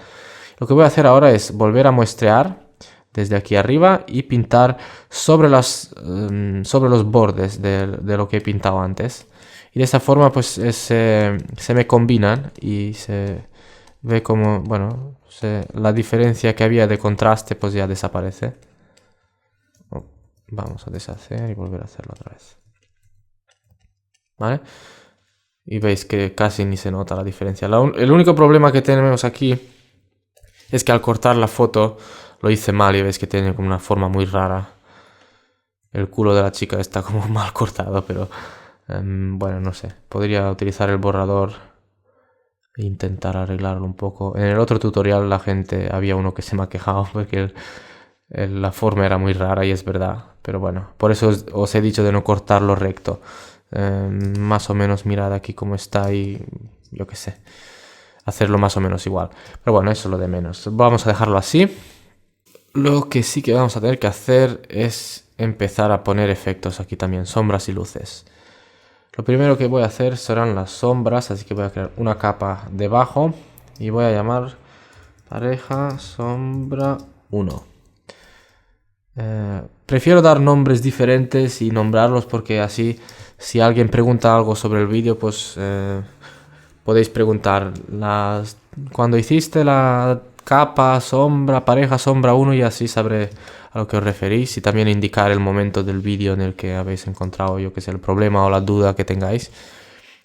Lo que voy a hacer ahora es volver a muestrear desde aquí arriba y pintar sobre los bordes de lo que he pintado antes. Y de esa forma pues se me combinan y se ve como, bueno, la diferencia que había de contraste pues ya desaparece. Vamos a deshacer y volver a hacerlo otra vez. ¿Vale? Y veis que casi ni se nota la diferencia. El único problema que tenemos aquí es que al cortar la foto lo hice mal y veis que tiene como una forma muy rara. El culo de la chica está como mal cortado, pero bueno, no sé. Podría utilizar el borrador e intentar arreglarlo un poco. En el otro tutorial había uno que se me ha quejado porque la forma era muy rara y es verdad. Pero bueno, por eso os he dicho de no cortarlo recto. Más o menos mirad aquí cómo está y yo qué sé. Hacerlo más o menos igual. Pero bueno, eso es lo de menos. Vamos a dejarlo así. Lo que sí que vamos a tener que hacer es empezar a poner efectos aquí también, sombras y luces. Lo primero que voy a hacer serán las sombras, así que voy a crear una capa debajo y voy a llamar pareja sombra 1. Prefiero dar nombres diferentes y nombrarlos porque así si alguien pregunta algo sobre el vídeo pues podéis preguntar cuando hiciste la capa, sombra, pareja, sombra 1 y así sabré a lo que os referís y también indicar el momento del vídeo en el que habéis encontrado, yo que sé, el problema o la duda que tengáis.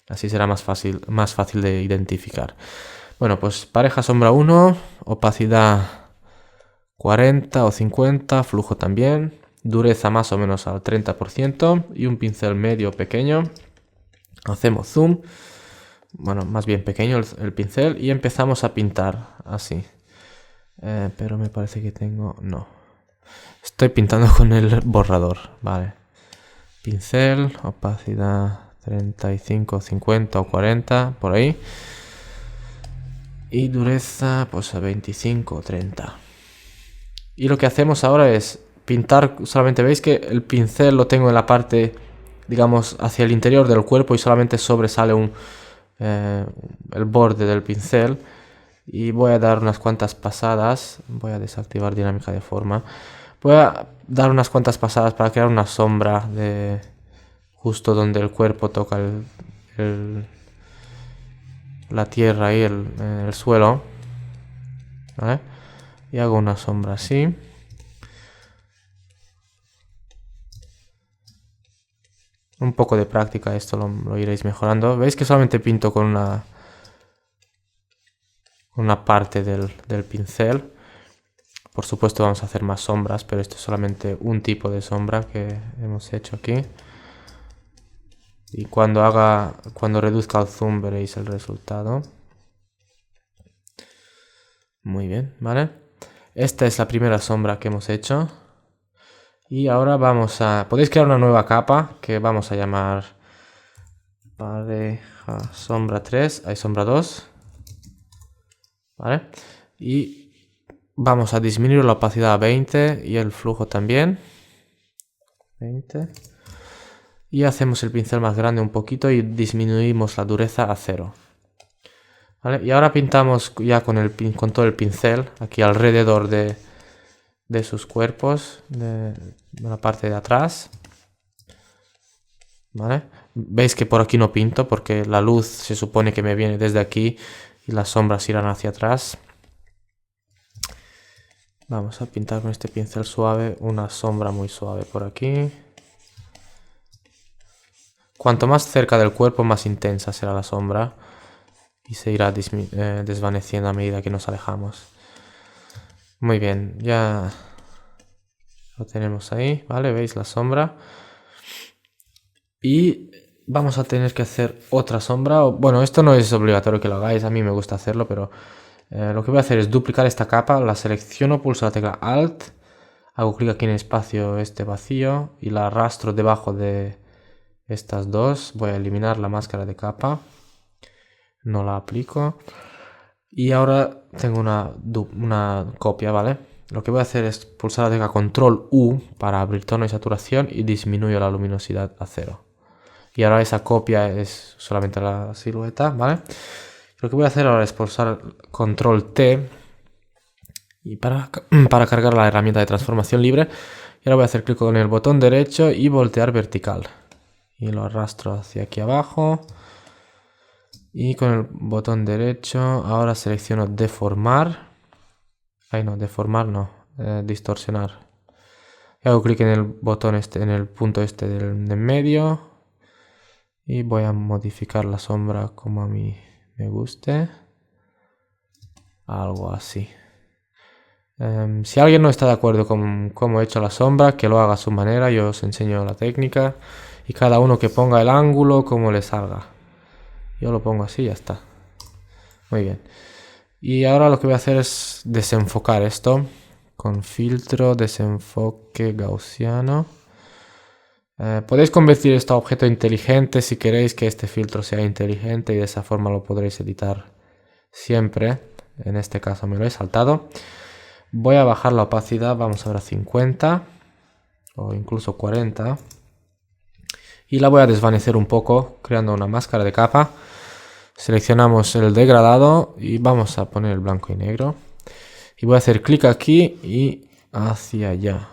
Así será más fácil de identificar. Bueno, pues pareja, sombra 1, opacidad 40 o 50, flujo también, dureza más o menos al 30% y un pincel medio pequeño. Hacemos zoom. Bueno, más bien pequeño el pincel y empezamos a pintar así. Pero me parece que no. Estoy pintando con el borrador, vale. Pincel, opacidad 35, 50 o 40, por ahí. Y dureza, pues a 25 o 30. Y lo que hacemos ahora es pintar, solamente veis que el pincel lo tengo en la parte, digamos, hacia el interior del cuerpo y solamente sobresale el borde del pincel y voy a dar unas cuantas pasadas. Voy a desactivar dinámica de forma. Voy a dar unas cuantas pasadas para crear una sombra de justo donde el cuerpo toca la tierra y el suelo, ¿vale? Y hago una sombra así. Un poco de práctica, esto lo iréis mejorando. Veis que solamente pinto con una parte del pincel. Por supuesto vamos a hacer más sombras, pero esto es solamente un tipo de sombra que hemos hecho aquí. Y cuando reduzca el zoom veréis el resultado. Muy bien, ¿vale? Esta es la primera sombra que hemos hecho. Y ahora podéis crear una nueva capa que vamos a llamar pareja sombra 3, hay sombra 2. ¿Vale? Y vamos a disminuir la opacidad a 20 y el flujo también. 20. Y hacemos el pincel más grande un poquito y disminuimos la dureza a 0. ¿Vale? Y ahora pintamos ya con todo el pincel aquí alrededor de sus cuerpos, de la parte de atrás. ¿Vale? Veis que por aquí no pinto porque la luz se supone que me viene desde aquí y las sombras irán hacia atrás. Vamos a pintar con este pincel suave una sombra muy suave por aquí. Cuanto más cerca del cuerpo, más intensa será la sombra y se irá desvaneciendo a medida que nos alejamos. Muy bien, ya lo tenemos ahí, ¿vale? ¿Veis la sombra? Y vamos a tener que hacer otra sombra. Bueno, esto no es obligatorio que lo hagáis, a mí me gusta hacerlo, pero lo que voy a hacer es duplicar esta capa, la selecciono, pulso la tecla Alt, hago clic aquí en el espacio este vacío y la arrastro debajo de estas dos. Voy a eliminar la máscara de capa, no la aplico. Y ahora tengo una copia, ¿vale? Lo que voy a hacer es pulsar la tecla Control U para abrir tono y saturación y disminuyo la luminosidad a 0. Y ahora esa copia es solamente la silueta, ¿vale? Lo que voy a hacer ahora es pulsar Control T y para cargar la herramienta de transformación libre. Y ahora voy a hacer clic con el botón derecho y voltear vertical. Y lo arrastro hacia aquí abajo. Y con el botón derecho ahora selecciono deformar. Ay, no, deformar no, distorsionar. Y hago clic en el botón este, en el punto este del de medio. Y voy a modificar la sombra como a mí me guste. Algo así. Si alguien no está de acuerdo con cómo he hecho la sombra, que lo haga a su manera. Yo os enseño la técnica. Y cada uno que ponga el ángulo como le salga. Yo lo pongo así y ya está. Muy bien. Y ahora lo que voy a hacer es desenfocar esto. Con filtro, desenfoque gaussiano. Podéis convertir esto a objeto inteligente si queréis que este filtro sea inteligente y de esa forma lo podréis editar siempre. En este caso me lo he saltado. Voy a bajar la opacidad, vamos a ver a 50 o incluso 40. Y la voy a desvanecer un poco creando una máscara de capa. Seleccionamos el degradado y vamos a poner el blanco y negro. Y voy a hacer clic aquí y hacia allá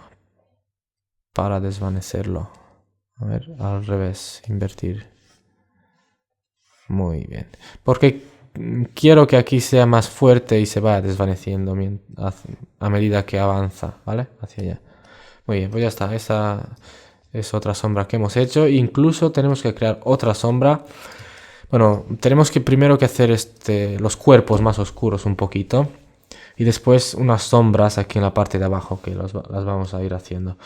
para desvanecerlo. A ver, al revés, invertir. Muy bien. Porque quiero que aquí sea más fuerte y se vaya desvaneciendo a medida que avanza, ¿vale? Hacia allá. Muy bien, pues ya está. Esa es otra sombra que hemos hecho. Incluso tenemos que crear otra sombra. Bueno, tenemos que primero que hacer los cuerpos más oscuros un poquito. Y después unas sombras aquí en la parte de abajo que las vamos a ir haciendo.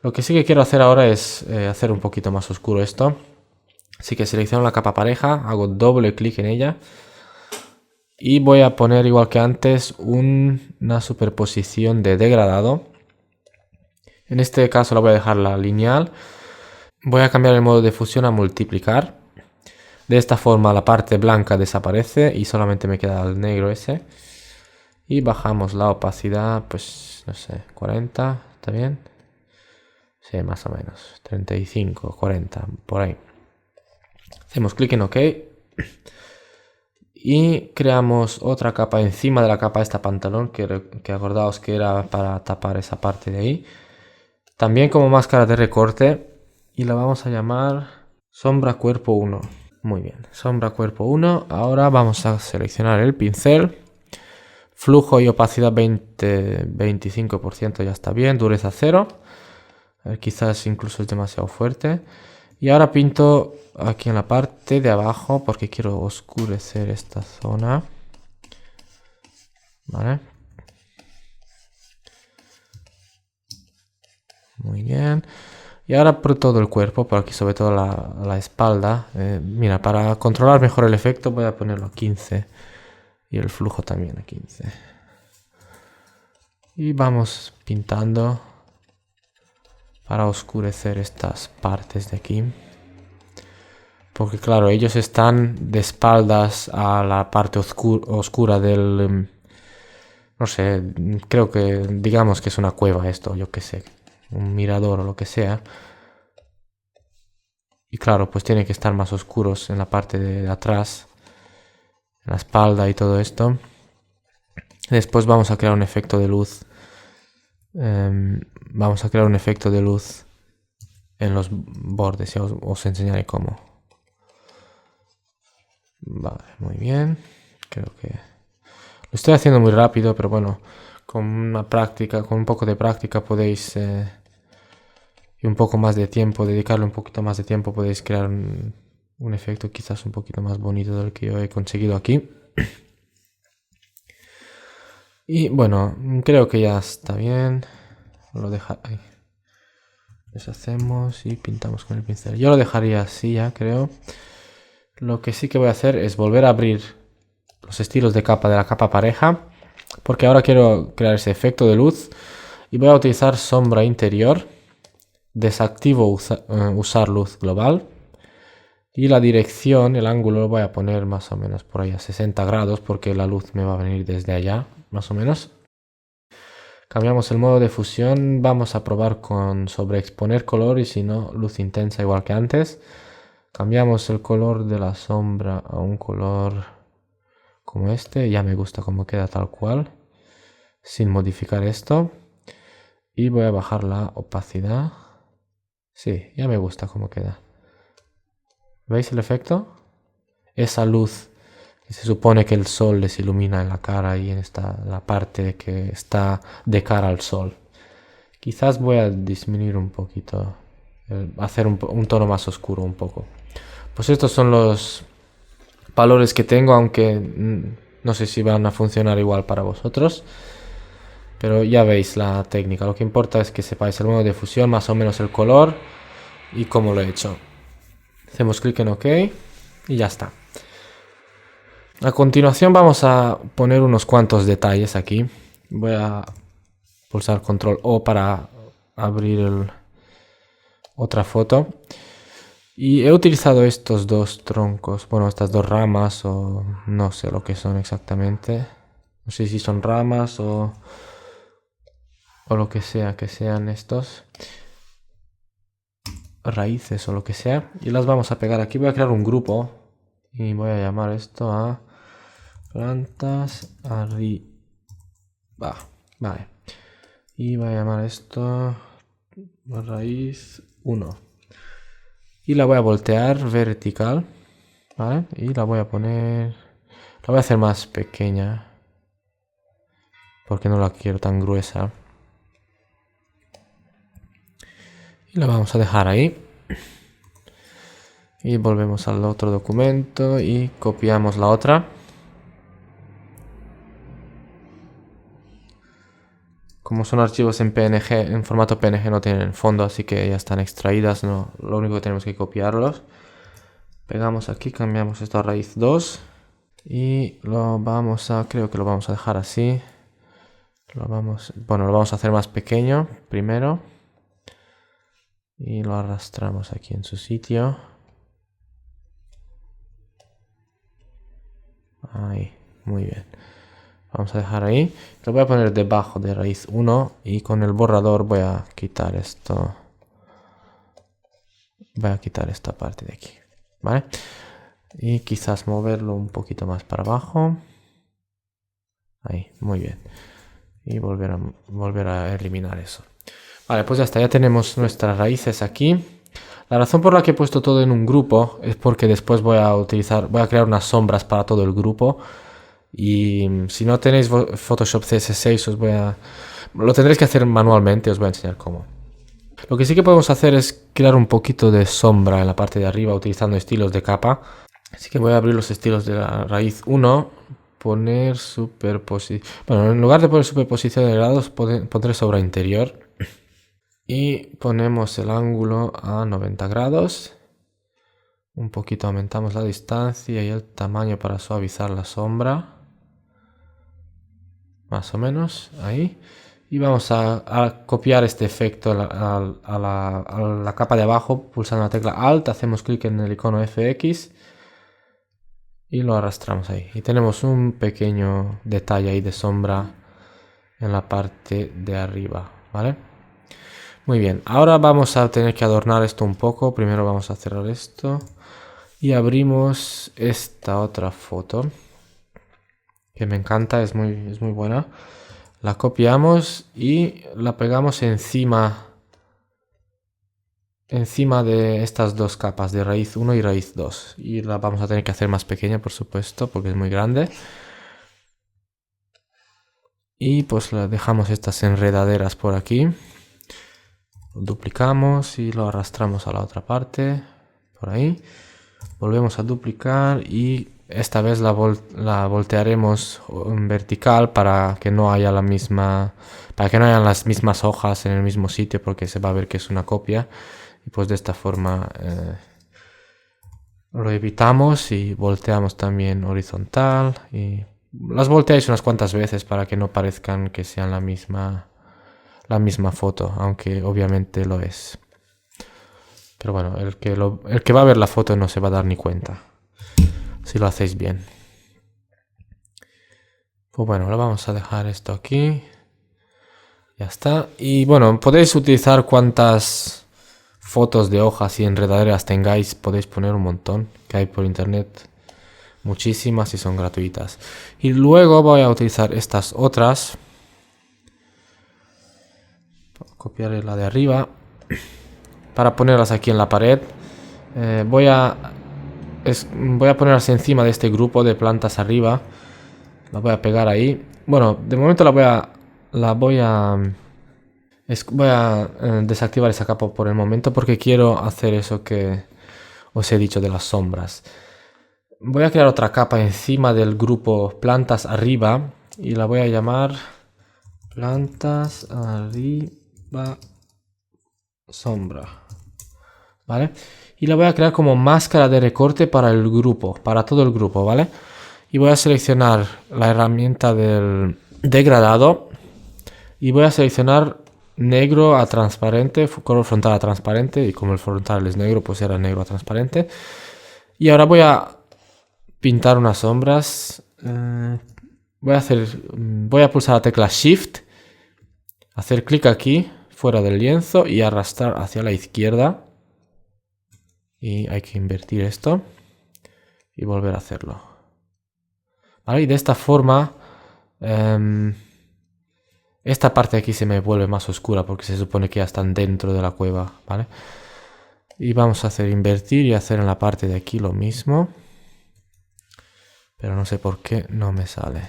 Lo que sí que quiero hacer ahora es hacer un poquito más oscuro esto. Así que selecciono la capa pareja, hago doble clic en ella. Y voy a poner igual que antes una superposición de degradado. En este caso la voy a dejar la lineal. Voy a cambiar el modo de fusión a multiplicar. De esta forma la parte blanca desaparece y solamente me queda el negro ese. Y bajamos la opacidad, pues no sé, 40, ¿está bien? Sí, más o menos, 35, 40, por ahí. Hacemos clic en OK. Y creamos otra capa encima de la capa de esta pantalón, que acordaos que era para tapar esa parte de ahí. También como máscara de recorte. Y la vamos a llamar sombra cuerpo 1. Muy bien, sombra cuerpo 1. Ahora vamos a seleccionar el pincel. Flujo y opacidad 25% ya está bien. Dureza 0. A ver, quizás incluso es demasiado fuerte. Y ahora pinto aquí en la parte de abajo porque quiero oscurecer esta zona. Vale. Muy bien. Y ahora por todo el cuerpo, por aquí sobre todo la espalda. Mira, para controlar mejor el efecto voy a ponerlo a 15. Y el flujo también a 15. Y vamos pintando para oscurecer estas partes de aquí. Porque claro, ellos están de espaldas a la parte oscura del... No sé, creo que digamos que es una cueva esto, yo qué sé. Un mirador o lo que sea. Y claro, pues tienen que estar más oscuros en la parte de atrás. En la espalda y todo esto. Después vamos a crear un efecto de luz. Vamos a crear un efecto de luz en los bordes. Ya os enseñaré cómo. Vale, muy bien. Creo que lo estoy haciendo muy rápido, pero bueno, con una práctica, con un poco de práctica podéis y un poco más de tiempo, dedicarle un poquito más de tiempo, podéis crear un efecto quizás un poquito más bonito del que yo he conseguido aquí. Y bueno, creo que ya está bien. Lo dejaré. Deshacemos y pintamos con el pincel. Yo lo dejaría así ya, creo. Lo que sí que voy a hacer es volver a abrir los estilos de capa de la capa pareja. Porque ahora quiero crear ese efecto de luz. Y voy a utilizar sombra interior. Desactivo usar luz global. Y la dirección, el ángulo, lo voy a poner más o menos por ahí a 60 grados. Porque la luz me va a venir desde allá, más o menos. Cambiamos el modo de fusión, vamos a probar con sobreexponer color y si no, luz intensa igual que antes. Cambiamos el color de la sombra a un color como este, ya me gusta cómo queda tal cual, sin modificar esto. Y voy a bajar la opacidad. Sí, ya me gusta cómo queda. ¿Veis el efecto? Esa luz que se supone que el sol les ilumina en la cara y en la parte que está de cara al sol. Quizás voy a disminuir un poquito, hacer un tono más oscuro un poco. Pues estos son los valores que tengo, aunque no sé si van a funcionar igual para vosotros. Pero ya veis la técnica, lo que importa es que sepáis el modo de fusión, más o menos el color y cómo lo he hecho. Hacemos clic en OK y ya está. A continuación vamos a poner unos cuantos detalles aquí. Voy a pulsar control O para abrir otra foto. Y he utilizado estos dos troncos, bueno, estas dos ramas o no sé lo que son exactamente. No sé si son ramas o lo que sea que sean estos. Raíces o lo que sea. Y las vamos a pegar aquí. Voy a crear un grupo y voy a llamar esto a plantas arriba. Vale. Y voy a llamar esto raíz 1. Y la voy a voltear vertical, ¿vale? Y la voy a poner... La voy a hacer más pequeña. Porque no la quiero tan gruesa. Y la vamos a dejar ahí. Y volvemos al otro documento y copiamos la otra. Como son archivos en PNG, en formato PNG no tienen fondo, así que ya están extraídas. No, lo único que tenemos que copiarlos. Pegamos aquí, cambiamos esta raíz 2. Y creo que lo vamos a dejar así. Lo vamos a hacer más pequeño primero. Y lo arrastramos aquí en su sitio. Ahí, muy bien. Vamos a dejar ahí. Lo voy a poner debajo de raíz 1 y con el borrador voy a quitar esto. Voy a quitar esta parte de aquí, ¿vale? Y quizás moverlo un poquito más para abajo. Ahí, muy bien. Y volver a eliminar eso. Vale, pues ya está, ya tenemos nuestras raíces aquí. La razón por la que he puesto todo en un grupo es porque después voy a crear unas sombras para todo el grupo. Y si no tenéis Photoshop CS6 lo tendréis que hacer manualmente, os voy a enseñar cómo. Lo que sí que podemos hacer es crear un poquito de sombra en la parte de arriba utilizando estilos de capa. Así que voy a abrir los estilos de la raíz 1, poner superposición. Bueno, en lugar de poner superposición de grados, pondré sombra interior. Y ponemos el ángulo a 90 grados. Un poquito aumentamos la distancia y el tamaño para suavizar la sombra. Más o menos, ahí. Y vamos a copiar este efecto a la capa de abajo pulsando la tecla Alt. Hacemos clic en el icono FX. Y lo arrastramos ahí. Y tenemos un pequeño detalle ahí de sombra en la parte de arriba, ¿vale? Muy bien, ahora vamos a tener que adornar esto un poco. Primero vamos a cerrar esto. Y abrimos esta otra foto. Que me encanta, es muy buena. La copiamos y la pegamos encima de estas dos capas de raíz 1 y raíz 2. Y la vamos a tener que hacer más pequeña, por supuesto, porque es muy grande. Y pues dejamos estas enredaderas por aquí. Lo duplicamos y lo arrastramos a la otra parte. Por ahí. Volvemos a duplicar y esta vez la voltearemos en vertical para que no haya para que no hayan las mismas hojas en el mismo sitio, porque se va a ver que es una copia. Y pues de esta forma lo evitamos, y volteamos también horizontal, y las volteáis unas cuantas veces para que no parezcan que sean la misma foto, aunque obviamente lo es. Pero bueno, el que va a ver la foto no se va a dar ni cuenta si lo hacéis bien. Pues bueno, lo vamos a dejar esto aquí. Ya está. Y bueno, podéis utilizar cuantas fotos de hojas y enredaderas tengáis. Podéis poner un montón que hay por internet. Muchísimas y son gratuitas. Y luego voy a utilizar estas otras. Copiaré la de arriba para ponerlas aquí en la pared. Voy a ponerlas encima de este grupo de plantas arriba. La voy a pegar ahí. Bueno, de momento voy a desactivar esa capa por el momento, porque quiero hacer eso que os he dicho de las sombras. Voy a crear otra capa encima del grupo plantas arriba y la voy a llamar plantas arriba sombra. ¿Vale? Y la voy a crear como máscara de recorte para el grupo, para todo el grupo, ¿vale? Y voy a seleccionar la herramienta del degradado y voy a seleccionar negro a transparente, color frontal a transparente, y como el frontal es negro, pues era negro a transparente. Y ahora voy a pintar unas sombras. Voy a pulsar la tecla Shift, hacer clic aquí fuera del lienzo y arrastrar hacia la izquierda. Y hay que invertir esto y volver a hacerlo. ¿Vale? Y de esta forma esta parte de aquí se me vuelve más oscura porque se supone que ya están dentro de la cueva, ¿vale? Y vamos a hacer invertir y hacer en la parte de aquí lo mismo. Pero no sé por qué no me sale.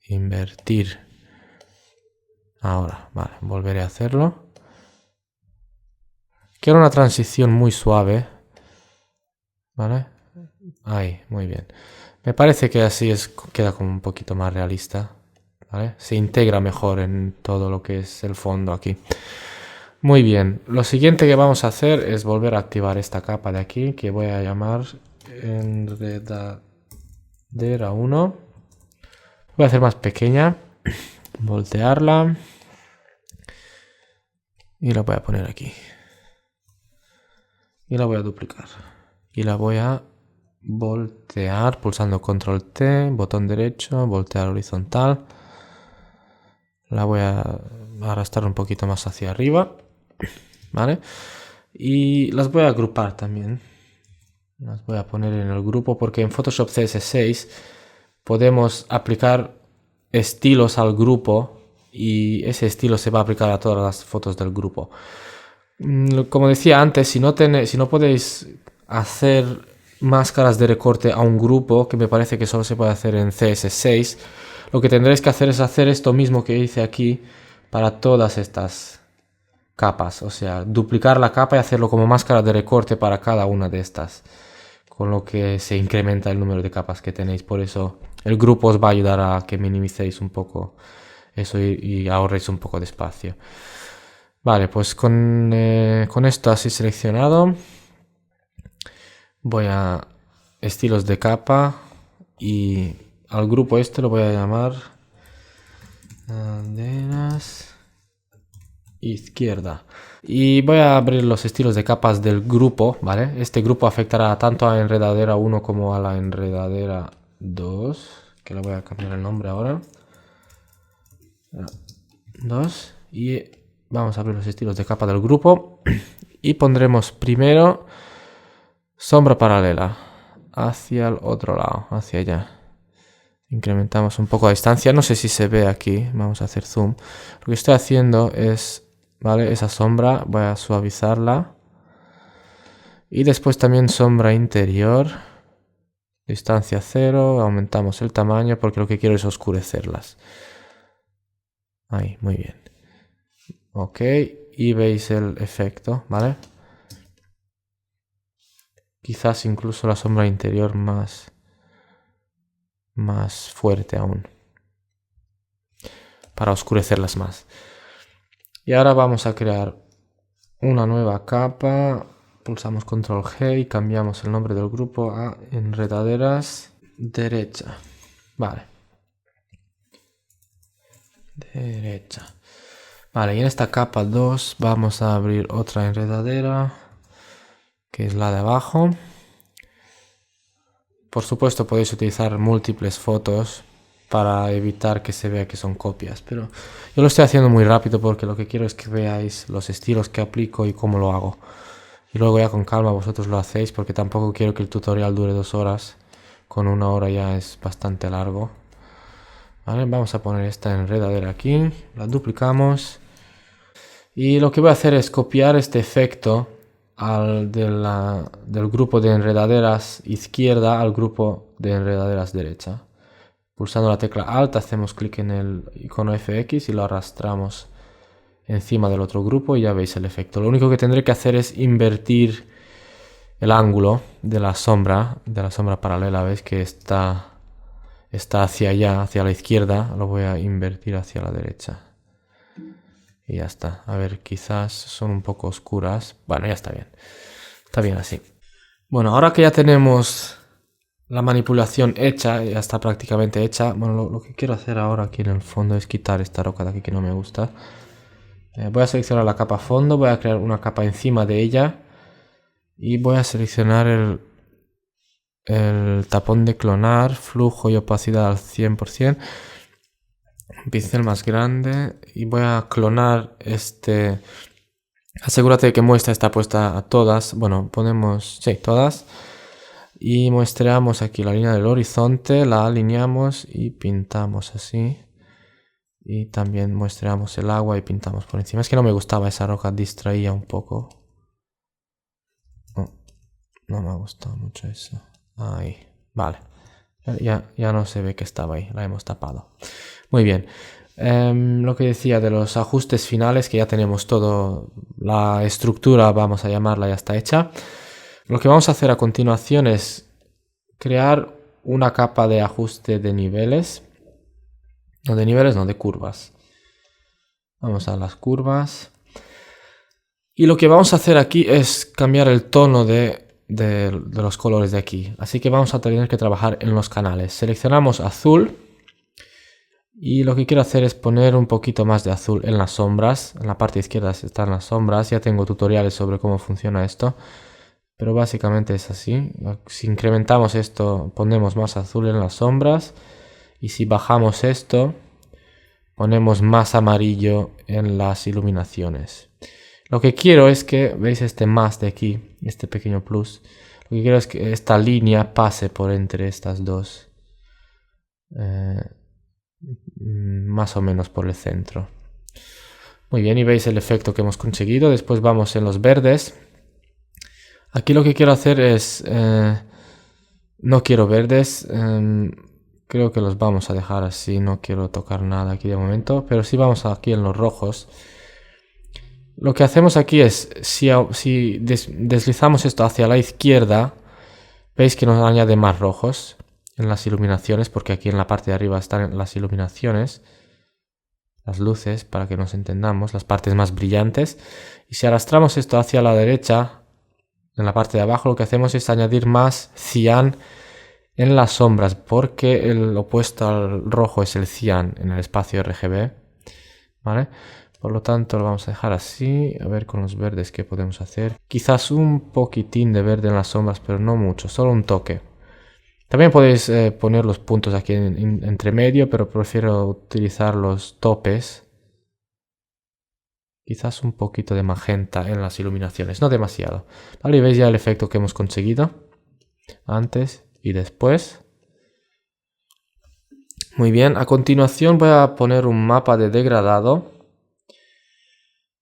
Invertir. Ahora, vale, volveré a hacerlo. Quiero una transición muy suave. ¿Vale? Ahí, muy bien. Me parece que así queda como un poquito más realista. ¿Vale? Se integra mejor en todo lo que es el fondo aquí. Muy bien. Lo siguiente que vamos a hacer es volver a activar esta capa de aquí, que voy a llamar enredadera 1. Voy a hacer más pequeña. Voltearla. Y la voy a poner aquí. Y la voy a duplicar. Y la voy a voltear pulsando control T, botón derecho, voltear horizontal. La voy a arrastrar un poquito más hacia arriba, ¿vale? Y las voy a agrupar también. Las voy a poner en el grupo porque en Photoshop CS6 podemos aplicar estilos al grupo y ese estilo se va a aplicar a todas las fotos del grupo. Como decía antes, si no podéis hacer máscaras de recorte a un grupo, que me parece que solo se puede hacer en CS6, lo que tendréis que hacer es hacer esto mismo que hice aquí para todas estas capas. O sea, duplicar la capa y hacerlo como máscara de recorte para cada una de estas. Con lo que se incrementa el número de capas que tenéis. Por eso el grupo os va a ayudar a que minimicéis un poco eso y ahorréis un poco de espacio. Vale, pues con esto así seleccionado, voy a estilos de capa y al grupo este lo voy a llamar banderas izquierda. Y voy a abrir los estilos de capas del grupo, ¿vale? Este grupo afectará tanto a enredadera 1 como a la enredadera 2, que le voy a cambiar el nombre ahora. 2. Y vamos a abrir los estilos de capa del grupo y pondremos primero sombra paralela hacia el otro lado, hacia allá. Incrementamos un poco la distancia, no sé si se ve aquí, vamos a hacer zoom. Lo que estoy haciendo es, ¿vale? Esa sombra, voy a suavizarla. Y después también sombra interior, distancia 0, aumentamos el tamaño porque lo que quiero es oscurecerlas. Ahí, muy bien. Ok, y veis el efecto, ¿vale? Quizás incluso la sombra interior más más fuerte aún, para oscurecerlas más. Y ahora vamos a crear una nueva capa. Pulsamos Control G y cambiamos el nombre del grupo a enredaderas derecha. Vale. Derecha. Vale, y en esta capa 2 vamos a abrir otra enredadera, que es la de abajo. Por supuesto podéis utilizar múltiples fotos para evitar que se vea que son copias, pero yo lo estoy haciendo muy rápido porque lo que quiero es que veáis los estilos que aplico y cómo lo hago. Y luego ya con calma vosotros lo hacéis, porque tampoco quiero que el tutorial dure 2 horas. Con 1 hora ya es bastante largo. Vale, vamos a poner esta enredadera aquí, la duplicamos. Y lo que voy a hacer es copiar este efecto del grupo de enredaderas izquierda al grupo de enredaderas derecha. Pulsando la tecla Alt hacemos clic en el icono FX y lo arrastramos encima del otro grupo y ya veis el efecto. Lo único que tendré que hacer es invertir el ángulo de la sombra paralela. Veis que está hacia allá, hacia la izquierda. Lo voy a invertir hacia la derecha. Y ya está. A ver, quizás son un poco oscuras. Bueno, ya está bien. Está bien así. Bueno, ahora que ya tenemos la manipulación hecha, ya está prácticamente hecha. Bueno, lo que quiero hacer ahora aquí en el fondo es quitar esta roca de aquí que no me gusta. Voy a seleccionar la capa fondo, voy a crear una capa encima de ella. Y voy a seleccionar el tapón de clonar, flujo y opacidad al 100%. Un pincel más grande y voy a clonar este. Asegúrate de que muestra está puesta a todas. Bueno, ponemos, sí, todas. Y muestreamos aquí la línea del horizonte, la alineamos y pintamos así. Y también muestreamos el agua y pintamos por encima. Es que no me gustaba esa roca, distraía un poco. No me ha gustado mucho eso. Ahí, vale. Ya no se ve que estaba ahí, la hemos tapado. Muy bien. Lo que decía de los ajustes finales, que ya tenemos todo, la estructura, vamos a llamarla, ya está hecha. Lo que vamos a hacer a continuación es crear una capa de ajuste de niveles. No, de niveles no, de curvas. Vamos a las curvas. Y lo que vamos a hacer aquí es cambiar el tono de los colores de aquí. Así que vamos a tener que trabajar en los canales. Seleccionamos azul. Y lo que quiero hacer es poner un poquito más de azul en las sombras. En la parte izquierda están las sombras. Ya tengo tutoriales sobre cómo funciona esto. Pero básicamente es así. Si incrementamos esto, ponemos más azul en las sombras. Y si bajamos esto, ponemos más amarillo en las iluminaciones. Lo que quiero es que, veis este más de aquí, este pequeño plus. Lo que quiero es que esta línea pase por entre estas dos. Más o menos por el centro. Muy bien, y veis el efecto que hemos conseguido. Después vamos en los verdes. Aquí lo que quiero hacer es... no quiero verdes. Creo que los vamos a dejar así. No quiero tocar nada aquí de momento. Pero sí vamos aquí en los rojos. Lo que hacemos aquí es... Si deslizamos esto hacia la izquierda, veis que nos añade más rojos en las iluminaciones, porque aquí en la parte de arriba están las iluminaciones, las luces, para que nos entendamos, las partes más brillantes. Y si arrastramos esto hacia la derecha, en la parte de abajo, lo que hacemos es añadir más cian en las sombras, porque el opuesto al rojo es el cian en el espacio RGB, ¿vale? Por lo tanto lo vamos a dejar así. A ver con los verdes qué podemos hacer. Quizás un poquitín de verde en las sombras, pero no mucho, solo un toque. También podéis poner los puntos aquí entre medio, pero prefiero utilizar los topes. Quizás un poquito de magenta en las iluminaciones, no demasiado. Vale, y veis ya el efecto que hemos conseguido antes y después. Muy bien, a continuación voy a poner un mapa de degradado.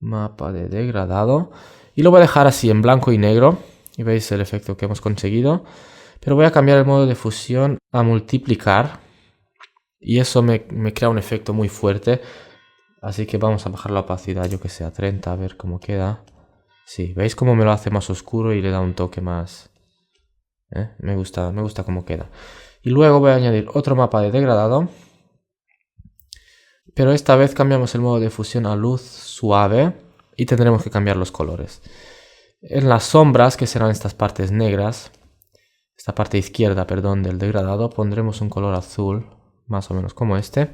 Mapa de degradado. Y lo voy a dejar así en blanco y negro. Y veis el efecto que hemos conseguido. Pero voy a cambiar el modo de fusión a multiplicar. Y eso me crea un efecto muy fuerte. Así que vamos a bajar la opacidad, yo que sé, a 30, a ver cómo queda. Sí, ¿veis cómo me lo hace más oscuro y le da un toque más? Me gusta cómo queda. Y luego voy a añadir otro mapa de degradado. Pero esta vez cambiamos el modo de fusión a luz suave y tendremos que cambiar los colores. En las sombras, que serán estas partes negras, esta parte izquierda, perdón, del degradado, pondremos un color azul, más o menos como este.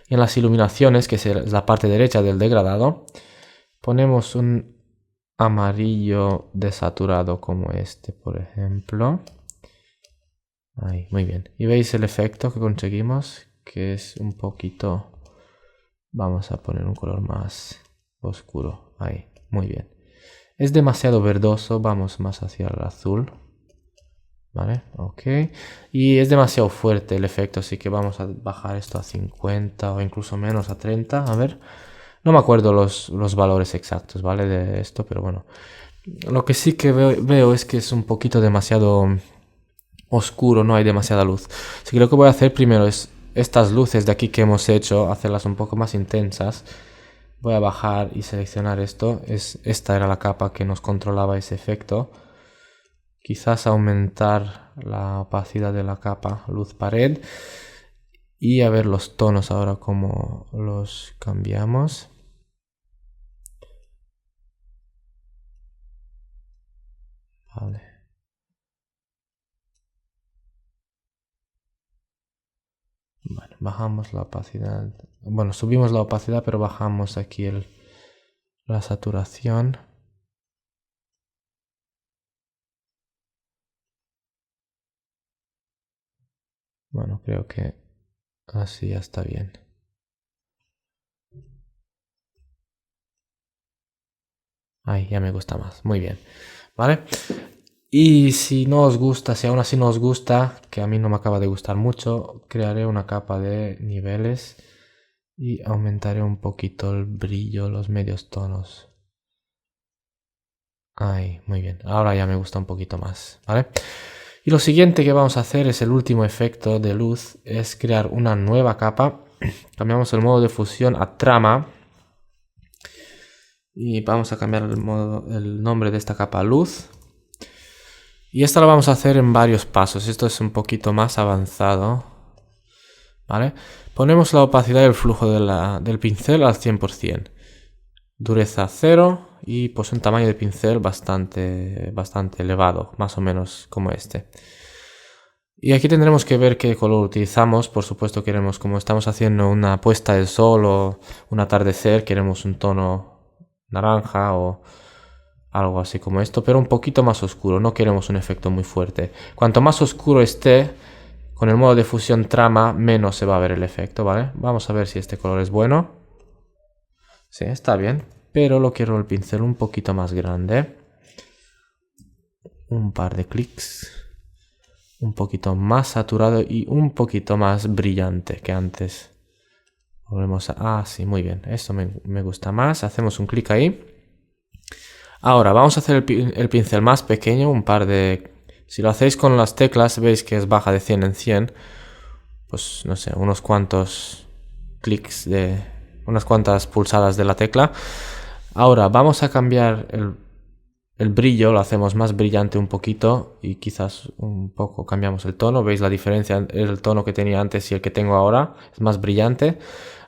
Y en las iluminaciones, que es la parte derecha del degradado, ponemos un amarillo desaturado como este, por ejemplo. Ahí, muy bien. Y veis el efecto que conseguimos, que es un poquito... Vamos a poner un color más oscuro. Ahí, muy bien. Es demasiado verdoso, vamos más hacia el azul. Vale, ok. Y es demasiado fuerte el efecto, así que vamos a bajar esto a 50 o incluso menos a 30. A ver, no me acuerdo los valores exactos, ¿vale? De esto, pero bueno. Lo que sí que veo es que es un poquito demasiado oscuro, no hay demasiada luz. Así que lo que voy a hacer primero es estas luces de aquí que hemos hecho, hacerlas un poco más intensas. Voy a bajar y seleccionar esto. Esta era la capa que nos controlaba ese efecto. Quizás aumentar la opacidad de la capa luz pared. Y a ver los tonos ahora cómo los cambiamos. Vale. Bueno, bajamos la opacidad. Bueno, subimos la opacidad, pero bajamos aquí la saturación. Bueno, creo que así ya está bien. Ahí ya me gusta más. Muy bien. ¿Vale? Y si no os gusta, si aún así no os gusta, que a mí no me acaba de gustar mucho, crearé una capa de niveles y aumentaré un poquito el brillo, los medios tonos. Ahí, muy bien. Ahora ya me gusta un poquito más, ¿vale? Y lo siguiente que vamos a hacer es el último efecto de luz, es crear una nueva capa. Cambiamos el modo de fusión a trama. Y vamos a cambiar el nombre de esta capa a luz. Y esta lo vamos a hacer en varios pasos. Esto es un poquito más avanzado. ¿Vale? Ponemos la opacidad y el flujo del pincel al 100%. Dureza 0 y pues un tamaño de pincel bastante elevado, más o menos como este. Y aquí tendremos que ver qué color utilizamos. Por supuesto queremos, como estamos haciendo una puesta de sol o un atardecer, queremos un tono naranja o algo así como esto, pero un poquito más oscuro. No queremos un efecto muy fuerte. Cuanto más oscuro esté, con el modo de fusión trama, menos se va a ver el efecto, ¿vale? Vamos a ver si este color es bueno. Sí, está bien, pero lo quiero el pincel un poquito más grande. Un par de clics. Un poquito más saturado y un poquito más brillante que antes. Volvemos a... Ah, sí, muy bien. Esto me gusta más. Hacemos un clic ahí. Ahora, vamos a hacer el pincel más pequeño. Un par de... Si lo hacéis con las teclas, veis que es baja de 100 en 100. Pues, no sé, unos cuantos clics de... Unas cuantas pulsadas de la tecla. Ahora, vamos a cambiar el brillo. Lo hacemos más brillante un poquito. Y quizás un poco cambiamos el tono. ¿Veis la diferencia? El tono que tenía antes y el que tengo ahora es más brillante.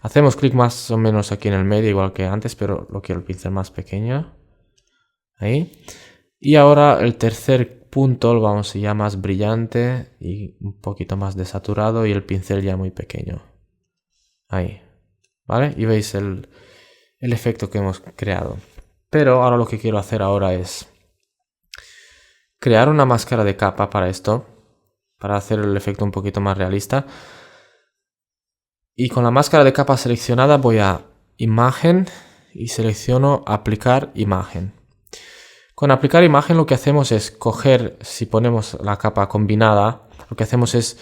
Hacemos clic más o menos aquí en el medio, igual que antes, pero lo quiero el pincel más pequeño. Ahí. Y ahora el tercer punto lo vamos a ya más brillante y un poquito más desaturado y el pincel ya muy pequeño. Ahí. ¿Vale? Y veis el efecto que hemos creado. Pero ahora lo que quiero hacer ahora es crear una máscara de capa para esto. Para hacer el efecto un poquito más realista. Y con la máscara de capa seleccionada voy a imagen y selecciono aplicar imagen. Con aplicar imagen lo que hacemos es coger, si ponemos la capa combinada, lo que hacemos es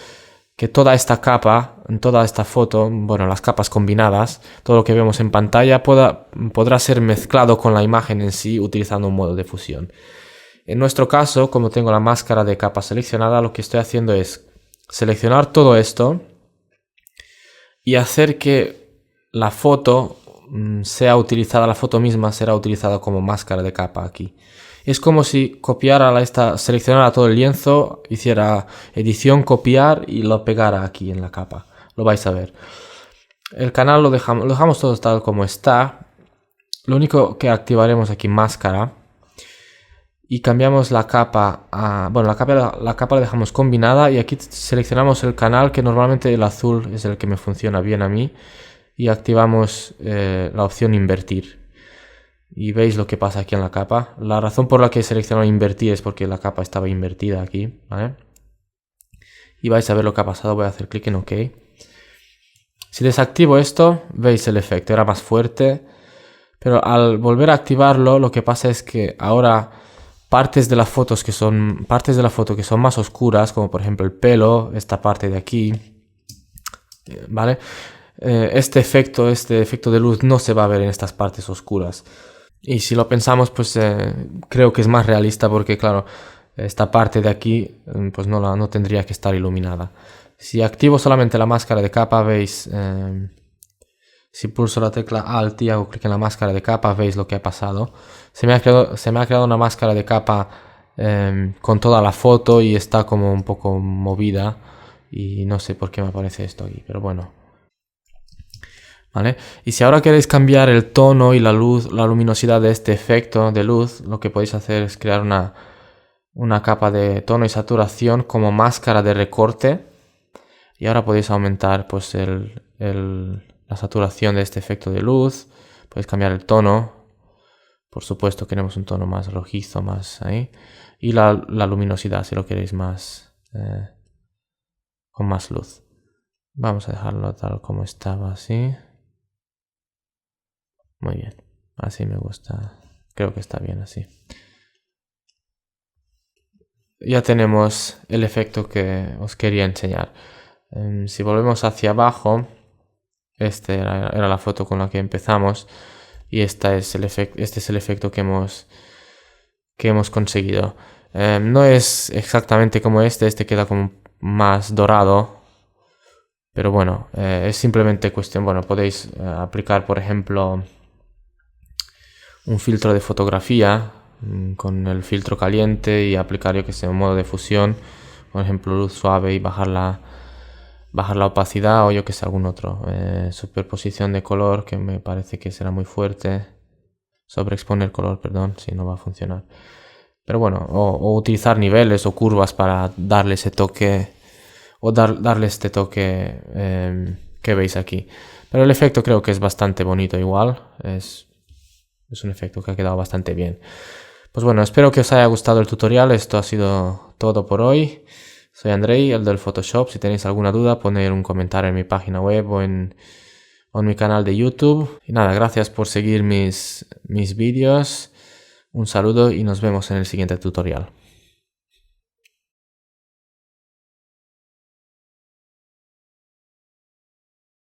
que toda esta capa, toda esta foto, bueno, las capas combinadas, todo lo que vemos en pantalla podrá ser mezclado con la imagen en sí utilizando un modo de fusión. En nuestro caso, como tengo la máscara de capa seleccionada, lo que estoy haciendo es seleccionar todo esto y hacer que la foto sea utilizada, la foto misma será utilizada como máscara de capa aquí. Es como si seleccionara todo el lienzo, hiciera edición, copiar y lo pegara aquí en la capa. Lo vais a ver. El canal lo dejamos todo tal como está. Lo único que activaremos aquí máscara. Y cambiamos la capa a... Bueno, la capa la dejamos combinada. Y aquí seleccionamos el canal, que normalmente el azul es el que me funciona bien a mí. Y activamos la opción invertir. Y veis lo que pasa aquí en la capa. La razón por la que he seleccionado invertir es porque la capa estaba invertida aquí, ¿vale? Y vais a ver lo que ha pasado. Voy a hacer clic en OK. Si desactivo esto, veis el efecto. Era más fuerte. Pero al volver a activarlo, lo que pasa es que ahora partes de la foto que son más oscuras, como por ejemplo el pelo, esta parte de aquí, ¿vale? Este efecto de luz no se va a ver en estas partes oscuras. Y si lo pensamos, pues creo que es más realista porque, claro, esta parte de aquí pues no tendría que estar iluminada. Si activo solamente la máscara de capa, veis, si pulso la tecla Alt y hago clic en la máscara de capa, veis lo que ha pasado. Se me ha creado una máscara de capa con toda la foto y está como un poco movida. Y no sé por qué me aparece esto aquí, pero bueno. ¿Vale? Y si ahora queréis cambiar el tono y la luz, la luminosidad de este efecto de luz, lo que podéis hacer es crear una capa de tono y saturación como máscara de recorte. Y ahora podéis aumentar pues la saturación de este efecto de luz. Podéis cambiar el tono. Por supuesto queremos un tono más rojizo, más ahí. Y la luminosidad si lo queréis más con más luz. Vamos a dejarlo tal como estaba así. Muy bien, así me gusta, creo que está bien así. Ya tenemos el efecto que os quería enseñar. Si volvemos hacia abajo, esta era la foto con la que empezamos y este es el efecto que hemos conseguido. No es exactamente como este queda como más dorado, pero bueno, es simplemente cuestión, bueno, podéis aplicar por ejemplo un filtro de fotografía con el filtro caliente y aplicar, yo que sé, un modo de fusión, por ejemplo luz suave y bajar la opacidad o yo que sé, algún otro. Superposición de color, que me parece que será muy fuerte. Sobreexponer color, perdón, si no va a funcionar. Pero bueno, o utilizar niveles o curvas para darle ese toque, o darle este toque que veis aquí. Pero el efecto creo que es bastante bonito igual. Es un efecto que ha quedado bastante bien. Pues bueno, espero que os haya gustado el tutorial. Esto ha sido todo por hoy. Soy Andrei, el del Photoshop. Si tenéis alguna duda, poned un comentario en mi página web o en mi canal de YouTube. Y nada, gracias por seguir mis vídeos. Un saludo y nos vemos en el siguiente tutorial.